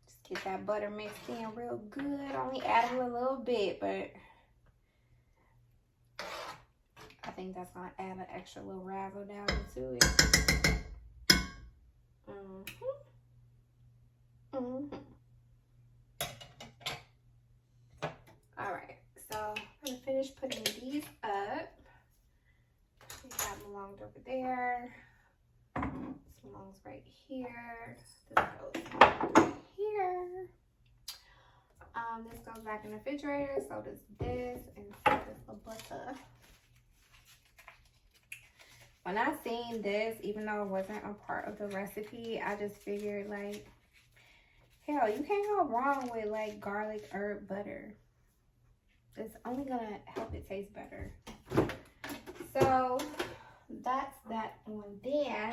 Just get that butter mixed in real good. Only adding a little bit, but I think that's gonna add an extra little razzle dazzle to it. All right, so I'm gonna finish putting these up. We got belonged over there. This belongs right here. This goes right here. This goes back in the refrigerator. So does this, and so does the butter. When I seen this, even though it wasn't a part of the recipe, I just figured like, hell, you can't go wrong with like garlic herb butter. It's only gonna help it taste better. So that's that on there.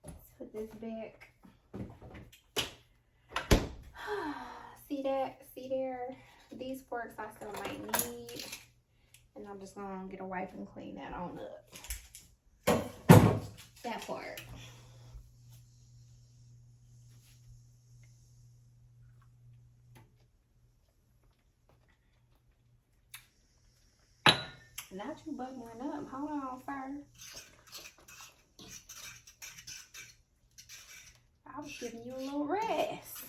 Let's put this back. See that? See there? These forks I still might need. And I'm just gonna get a wipe and clean that on up. That part. Not you bubbling up. Hold on, sir. was giving you a little rest.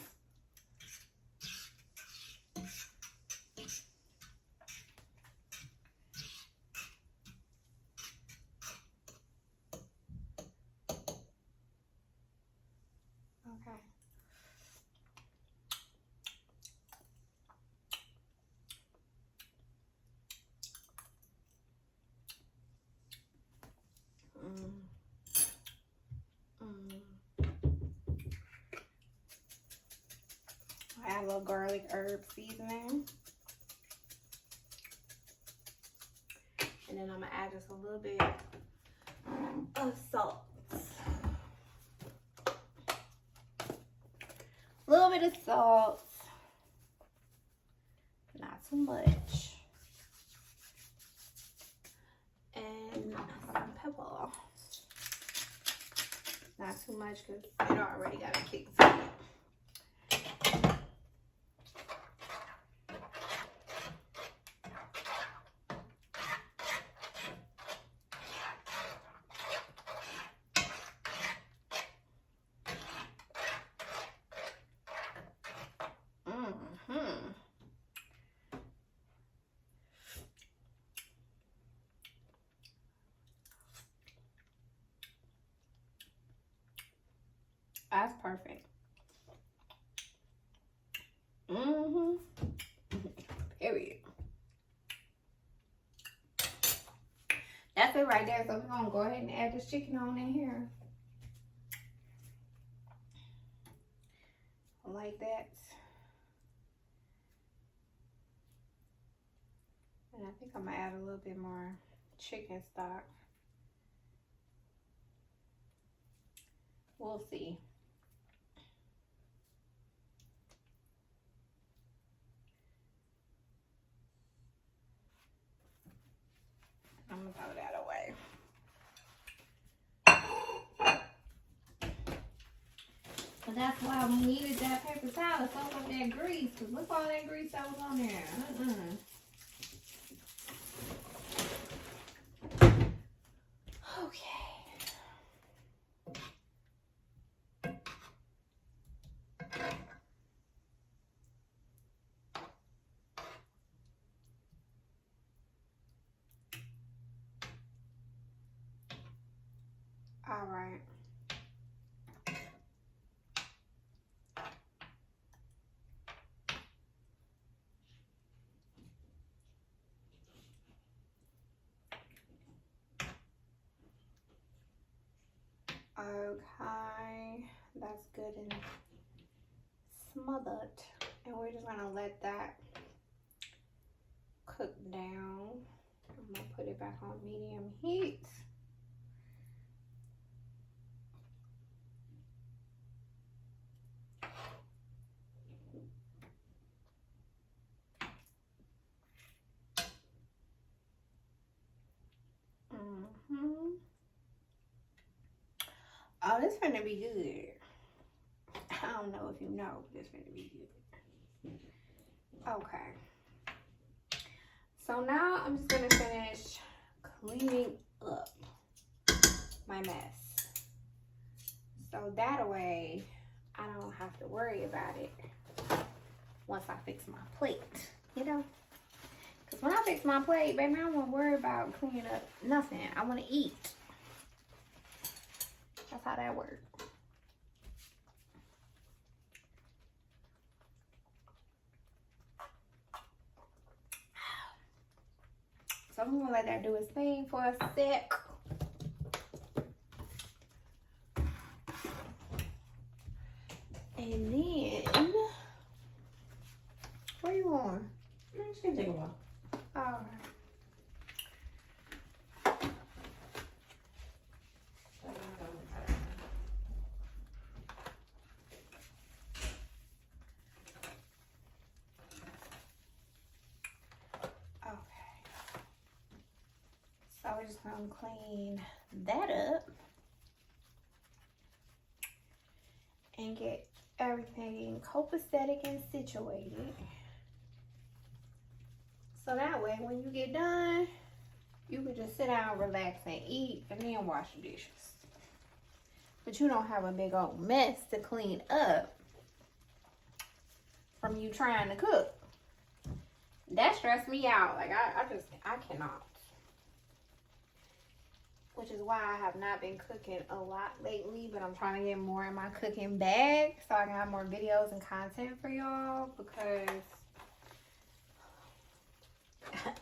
Okay. I add a little garlic herb seasoning. And then I'm gonna add just a little bit of salt. A little bit of salt. Not too much. And some pepper. Not too much because it already got a kick to it. That's perfect. Period. That's it right there. So we're gonna go ahead and add this chicken on in here. Like that. And I think I'm gonna add a little bit more chicken stock. We'll see. I'm gonna throw that away. But that's why we needed that paper towel to soak up that grease. Cause look all that grease that was on there. Okay. All right. Okay, that's good and smothered. And we're just gonna let that cook down. I'm gonna put it back on medium heat. Oh, this is gonna be good. I don't know if you know, but it's gonna be good. Okay. So now I'm just gonna finish cleaning up my mess. So that way I don't have to worry about it once I fix my plate, you know? Because when I fix my plate, baby, I don't want to worry about cleaning up nothing. I want to eat. That's how that works. So I'm going to let that do its thing for a sec. And then, where you going? I'm just gonna take a while. All right. So we're just gonna clean that up and get everything copacetic and situated. So that way when you get done, you can just sit down, relax, and eat, and then wash the dishes. but you don't have a big old mess to clean up from you trying to cook. That stressed me out. Like, I cannot. Which is why I have not been cooking a lot lately, but I'm trying to get more in my cooking bag so I can have more videos and content for y'all, because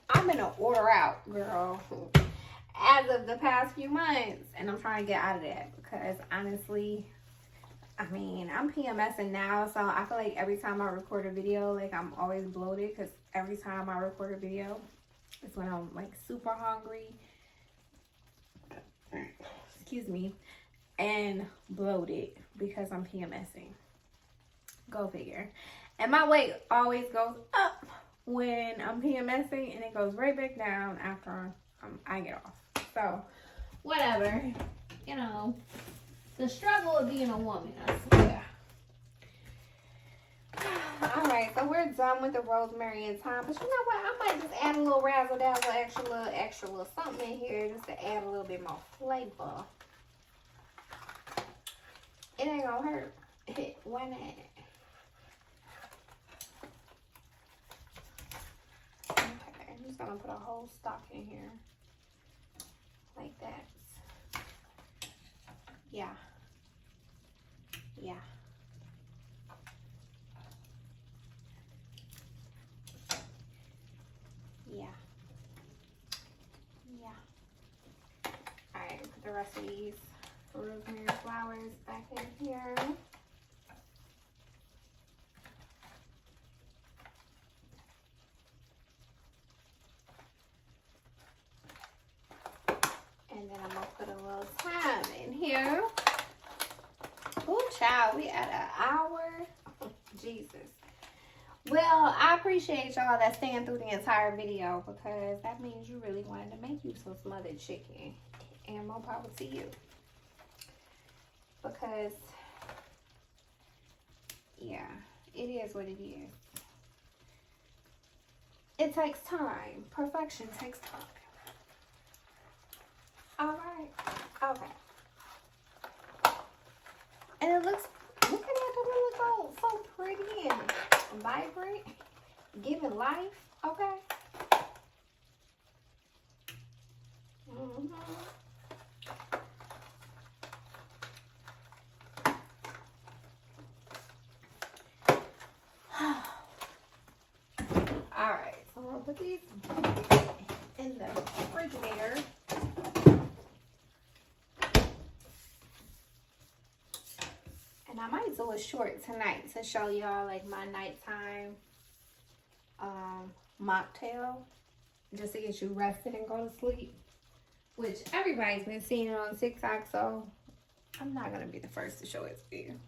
I'm in an order out, girl, as of the past few months, and I'm trying to get out of that because honestly, I mean, I'm PMSing now, so I feel like every time I record a video, like, I'm always bloated, because every time I record a video, it's when I'm like super hungry, excuse me, and bloated because I'm PMSing. Go figure. And my weight always goes up when I'm PMSing, and it goes right back down after I get off. So, whatever. You know, the struggle of being a woman, I swear. Alright, so we're done with the rosemary and thyme. But you know what? I might just add a little razzle dazzle, extra little something in here just to add a little bit more flavor. It ain't gonna hurt. Why not? Okay, I'm just gonna put a whole stock in here. Like that. Yeah. Yeah. Yeah. Yeah. Alright, put the rest of these rosemary flowers back in here. And then I'm gonna put a little thyme in here. Oh, child, we at an hour. Oh, Jesus. Well, I appreciate y'all that staying through the entire video, because that means you really wanted to make you some smothered chicken. And more power to you. Because, yeah, it is what it is. It takes time. Perfection takes time. Alright. Okay. And it looks, look at that, doesn't it look so pretty and vibrant, giving life, okay? Alright, so I'm gonna put these in the refrigerator. And I might do a short tonight to show y'all like my nighttime mocktail, just to get you rested and go to sleep, which everybody's been seeing it on TikTok, so I'm not gonna be the first to show it to you.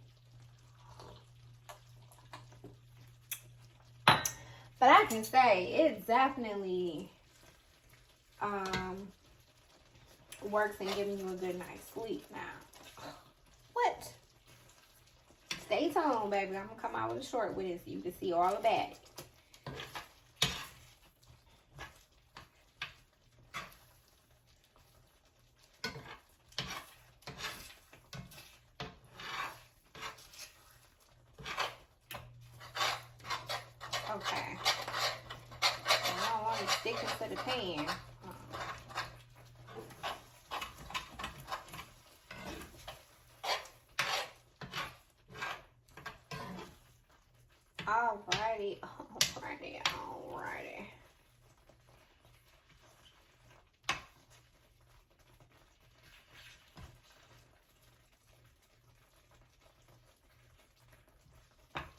But I can say it definitely works in giving you a good night's sleep now. What? Stay tuned, baby. I'm gonna come out with a short with it so you can see all about it. Okay. I don't want it sticking to the pan. Alrighty.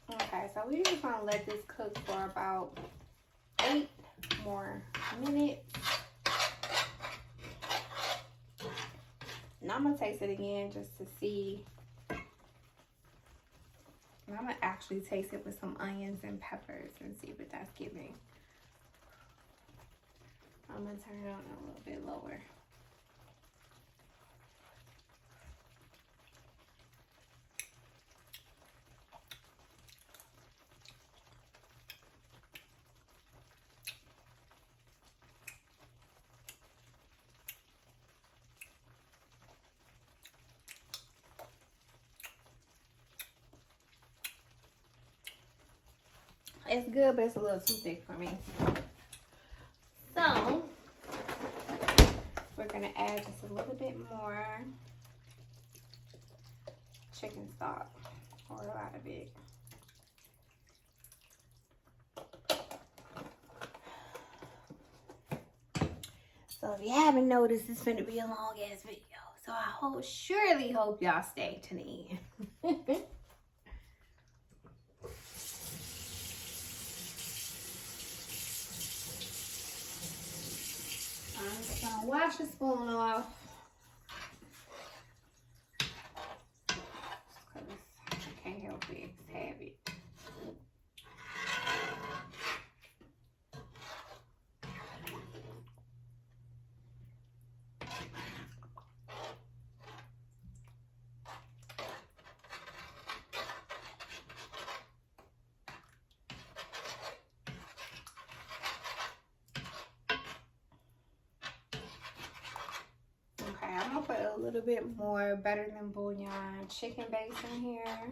Okay, so we're just gonna let this cook for about 8 more minutes. And I'm gonna taste it again just to see. And I'm gonna actually taste it with some onions and peppers and see what that's giving. I'm gonna turn it on a little bit lower. It's good, but it's a little too thick for me. So we're gonna add just a little bit more chicken stock, or a lot of it. So if you haven't noticed, it's gonna be a long ass video. So I surely hope y'all stay to the end. I'm just gonna wash the spoon off. Because I can't help it. It's habit. I'm gonna put a little bit more better than bouillon chicken base in here.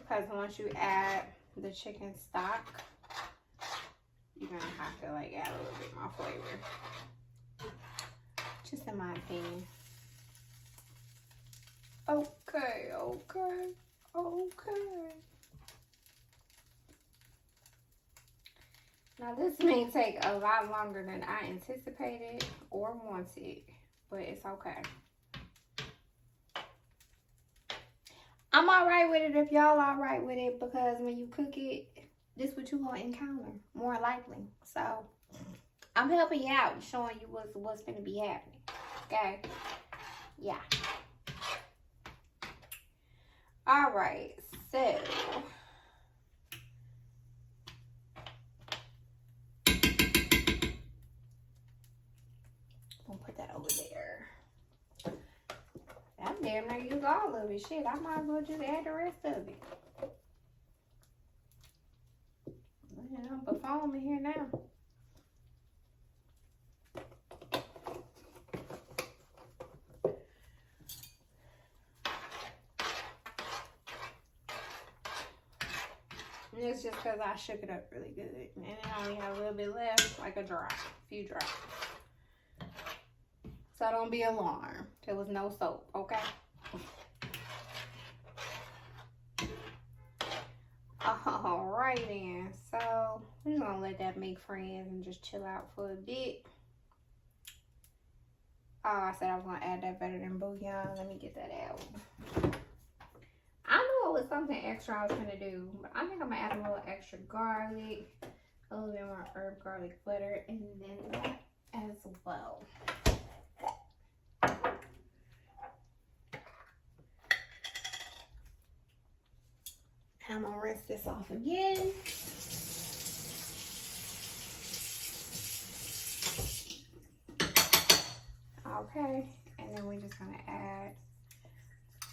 Because once you add the chicken stock, you're gonna have to like add a little bit more flavor. Just in my opinion. Okay. Now this may take a lot longer than I anticipated or wanted, but it's okay. I'm alright with it if y'all alright with it, because when you cook it, this is what you're gonna encounter, more likely. So I'm helping you out, showing you what's gonna be happening. Okay? Yeah. All right, so I'm gonna put that over there. I'm damn near use all of it. Shit, I might as well just add the rest of it. I'm performing here now. It's just because I shook it up really good. And I only have a little bit left, like a few drops. So don't be alarmed. There was no soap, okay? Alright then. So we're just gonna let that make friends and just chill out for a bit. Oh, I said I was gonna add that better than bouillon. Let me get that out. I knew it was something extra I was gonna do, but I think I'm gonna add a little extra garlic, a little bit more herb garlic butter, and then that as well. I'm gonna rinse this off again. Okay, and then we're just gonna add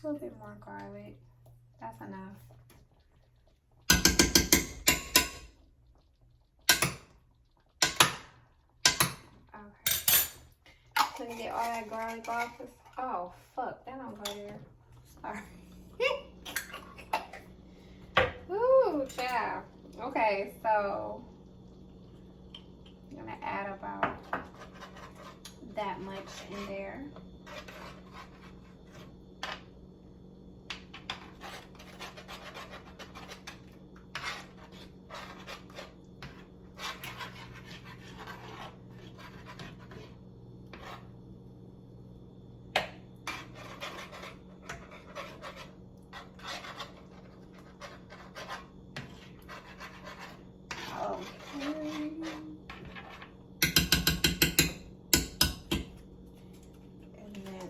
a little bit more garlic. That's enough. Okay. Let me get all that garlic off. Oh, fuck. That don't go there. Sorry. Ooh, child. Okay, so I'm going to add about that much in there.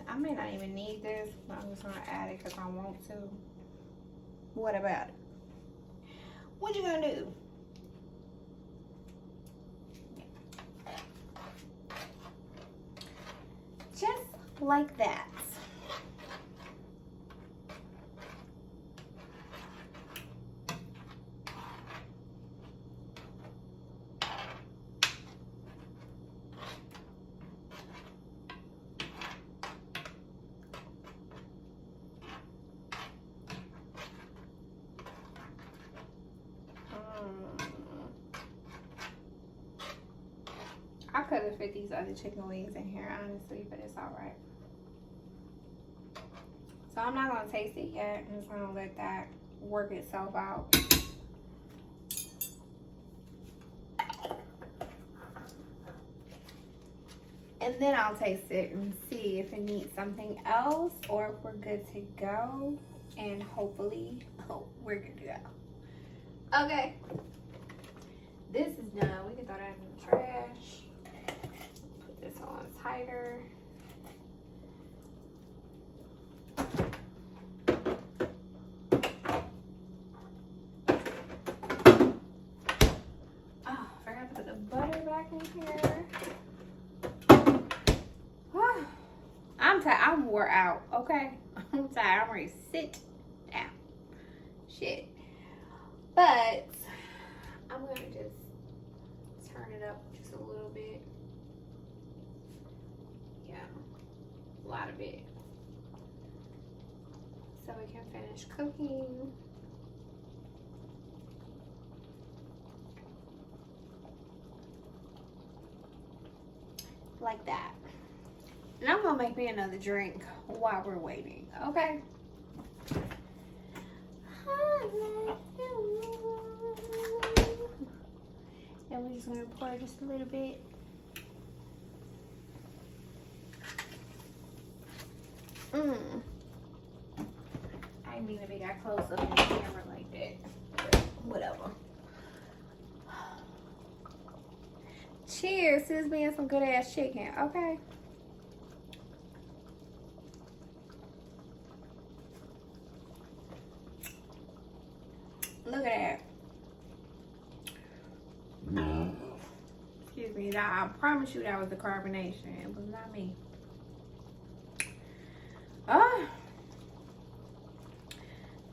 I may not even need this, but I'm just gonna add it because I want to. What about it? What you gonna do? Just like that. could have fit these other chicken wings in here, honestly, but it's all right. So I'm not gonna taste it yet. I'm just gonna let that work itself out. And then I'll taste it and see if it needs something else or if we're good to go. And hopefully, we're good to go. Okay. This is done. We can throw that in the trash. Put this on tighter. Oh, I forgot to put the butter back in here. I'm tired. I'm wore out. Okay. I'm tired. I'm ready to sit down. Shit. But I'm gonna just turn it up just a little bit. Yeah. A lot of it. So we can finish cooking. Like that. And I'm gonna make me another drink while we're waiting, okay? And we're just gonna pour just a little bit. I didn't mean to be that close up in the camera like that, but whatever. Cheers to this being some good ass chicken, okay? Look at that. Excuse me, I promise you that was the carbonation. It was not me.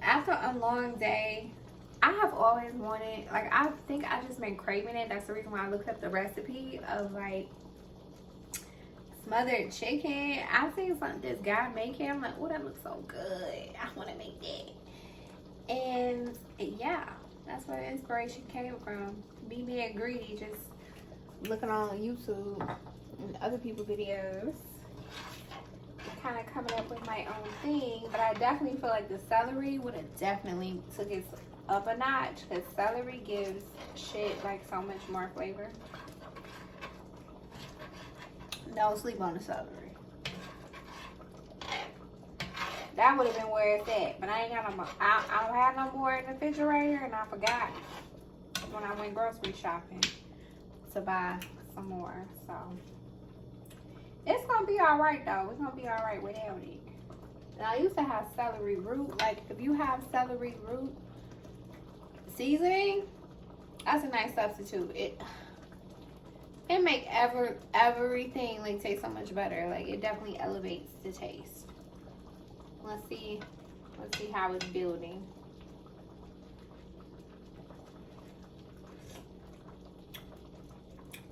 After a long day, I have always wanted, like, I think I just been craving it. That's the reason why I looked up the recipe of, like, smothered chicken. I seen this guy make it. I'm like, oh, that looks so good. I want to make that. And yeah, that's where the inspiration came from. Me being greedy, just looking on YouTube and other people's videos, kind of coming up with my own thing. But I definitely feel like the celery would have definitely took it up a notch, because celery gives shit like so much more flavor. Don't sleep on the celery. That would have been where it's at, but I ain't got no more. I don't have no more in the refrigerator, and I forgot when I went grocery shopping to buy some more. So it's gonna be all right though. It's gonna be all right without it. And I used to have celery root. Like, if you have celery root seasoning, that's a nice substitute. It make everything like taste so much better. Like, it definitely elevates the taste. Let's see how it's building.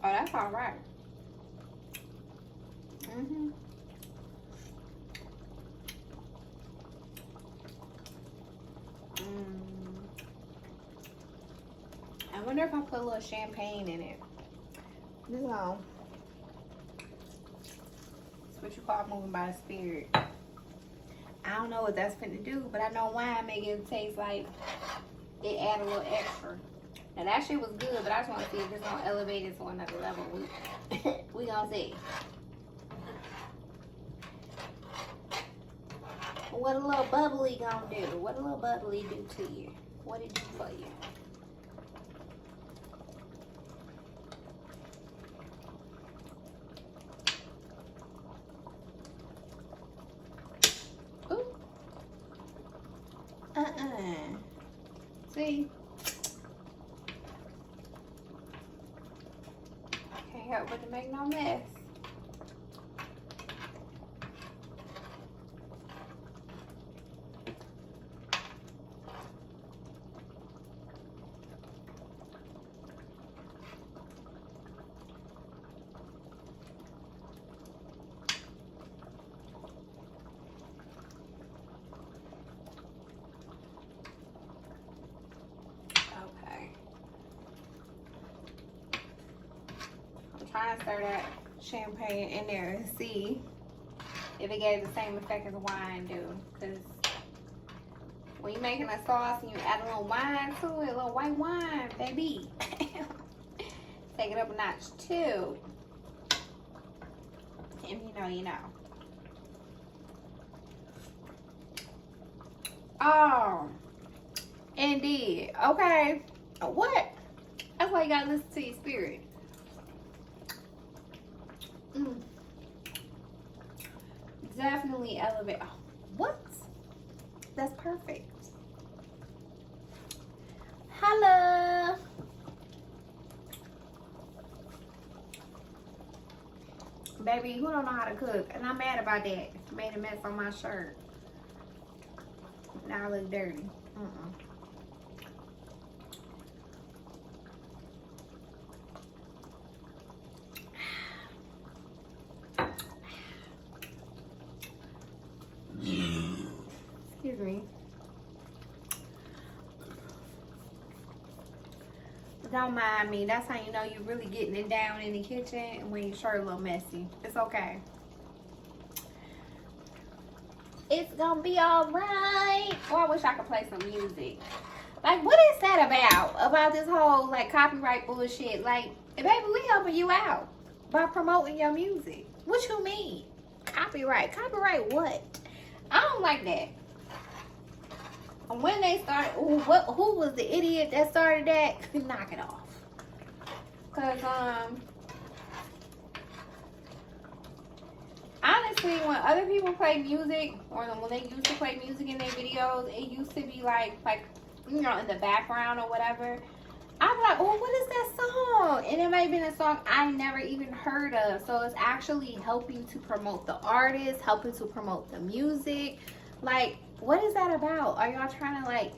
Oh, that's all right. I wonder if I put a little champagne in it. This is all. It's what you call moving by the spirit. I don't know what that's finna do, but I know wine make it taste like it add a little extra. Now that shit was good, but I just want to see if it's gonna elevate it to another level. We gonna see. What a little bubbly gonna do? What a little bubbly do to you? What it do for you? See? Can't help but to make no mess. trying to stir that champagne in there and see if it gave the same effect as wine do. Because when you're making a sauce and you add a little wine to it, a little white wine, baby, take it up a notch too. If you know, you know. Oh, indeed. Okay. What? That's why you gotta listen to your spirit. Definitely elevate. Oh, what? That's perfect. Hello. Baby, who don't know how to cook? And I'm mad about that. Made a mess on my shirt. Now I look dirty. Excuse me. Don't mind me. That's how you know you're really getting it down in the kitchen when your shirt a little messy. It's okay. It's gonna be alright. Oh, I wish I could play some music. Like, what is that about? About this whole, like, copyright bullshit? Like, baby, we helping you out by promoting your music. What you mean? Copyright? Copyright what? I don't like that. When they started, who was the idiot that started that? Knock it off. Cause honestly, when other people play music, or when they used to play music in their videos, it used to be like you know, in the background or whatever. I'm like, oh, what is that song? And it might have been a song I never even heard of. So it's actually helping to promote the artist, helping to promote the music. Like, what is that about? Are y'all trying to, like,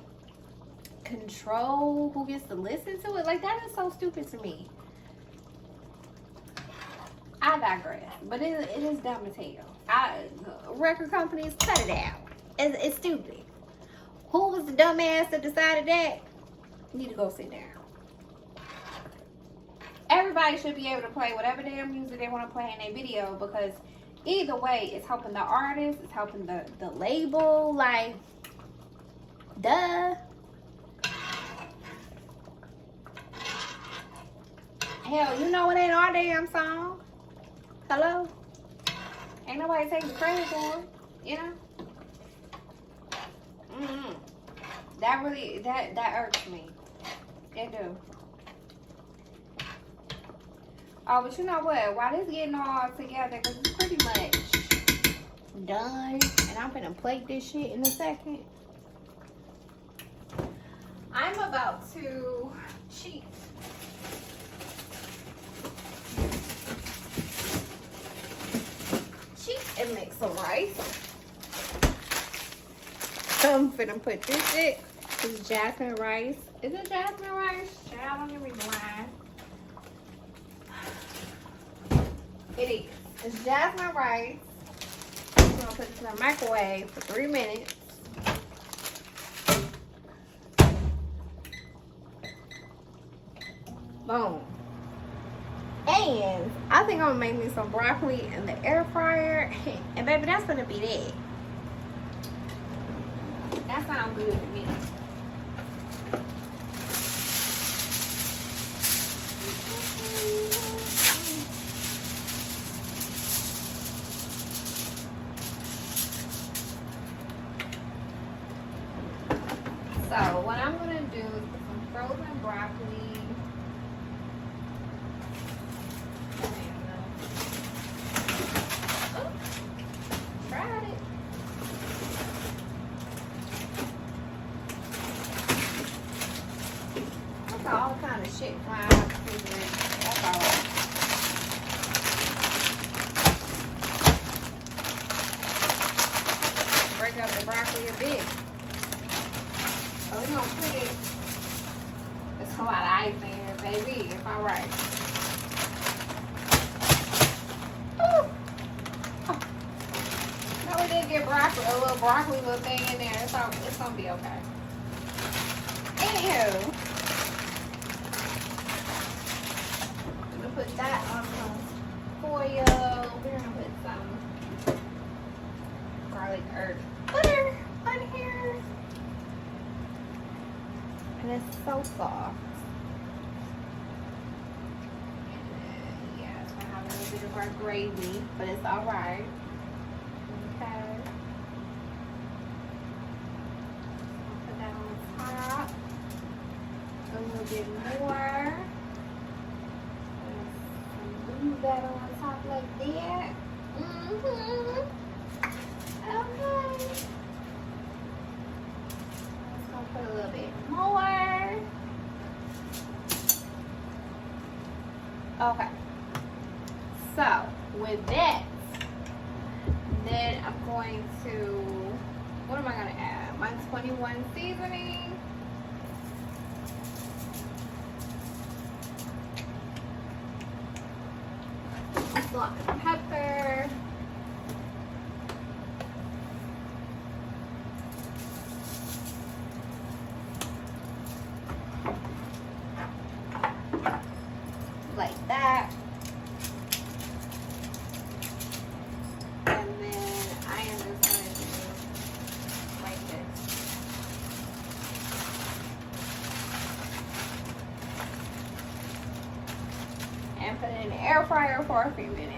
control who gets to listen to it? Like, that is so stupid to me. I digress. But it is dumb as hell. Record companies, cut it out. It's stupid. Who was the dumbass that decided that? You need to go sit down. Everybody should be able to play whatever damn music they want to play in their video, because either way, it's helping the artist, it's helping the label, like, duh. Hell, you know it ain't our damn song. Hello? Ain't nobody taking credit for it, you know? That really, that irks me. It do. Oh, but you know what? While this getting all together, because it's pretty much done, and I'm gonna plate this shit in a second. I'm about to cheat. And make some rice. I'm finna put this shit. This is jasmine rice. Is it jasmine rice? Child, don't give me blind. It is. It's jasmine rice. I'm gonna put this in the microwave for 3 minutes. Boom. And I think I'm gonna make me some broccoli in the air fryer. And baby, that's gonna be that. That sounds good to me. So what I'm gonna do is put some frozen broccoli. All kind of shit flying out the refrigerator. That's all. Break up the broccoli a bit. So we're gonna put it. There's a lot of ice in here, baby. If I'm right. Oh. No, we did get broccoli, a little broccoli little thing in there. It's gonna be okay. Anywho. Put that on some oil. We're gonna put some garlic herb butter on here. And it's so soft. Yeah, it's gonna have a little bit of our gravy, but it's alright. Okay. Put that on top. A little bit more. Move that on top like that. Okay. Just gonna put a little bit more. Okay. So with that, then I'm going to, what am I gonna add? My 21 seasoning. Salt and pepper. Like that. And then I am just going to do like this. And put it in the air fryer for a few minutes.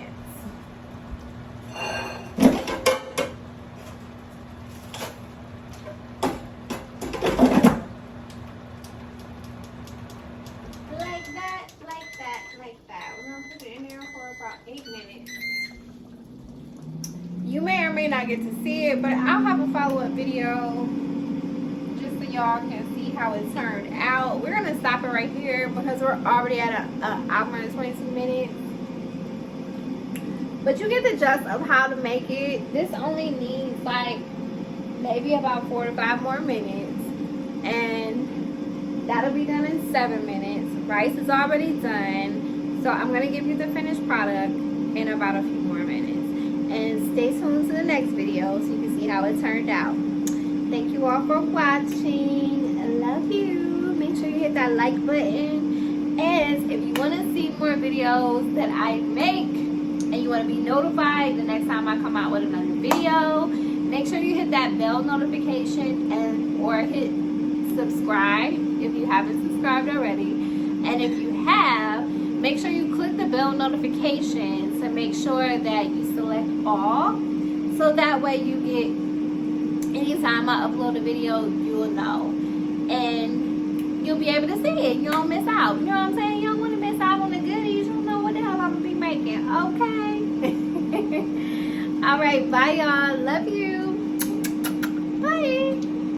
Like that, like that, like that. We're gonna put it in there for about 8 minutes. You may or may not get to see it, but I'll have a follow-up video just so y'all can see how it turned out. We're gonna stop it right here because we're already at an hour and 22 minutes. But you get the gist of how to make it. This only needs like maybe about 4 to 5 more minutes. And that'll be done in 7 minutes. Rice is already done. So I'm going to give you the finished product in about a few more minutes. And stay tuned to the next video so you can see how it turned out. Thank you all for watching. I love you. Make sure you hit that like button. And if you want to see more videos that I make, and you want to be notified the next time I come out with another video, make sure you hit that bell notification or hit subscribe if you haven't subscribed already. And if you have, make sure you click the bell notification to make sure that you select all, so that way you get, anytime I upload a video, you'll know and you'll be able to see it. You don't miss out. You know what I'm saying? You don't want to miss out on the goodies. You don't know what the hell I'm gonna be making. Okay. All right, bye y'all. Love you. Bye.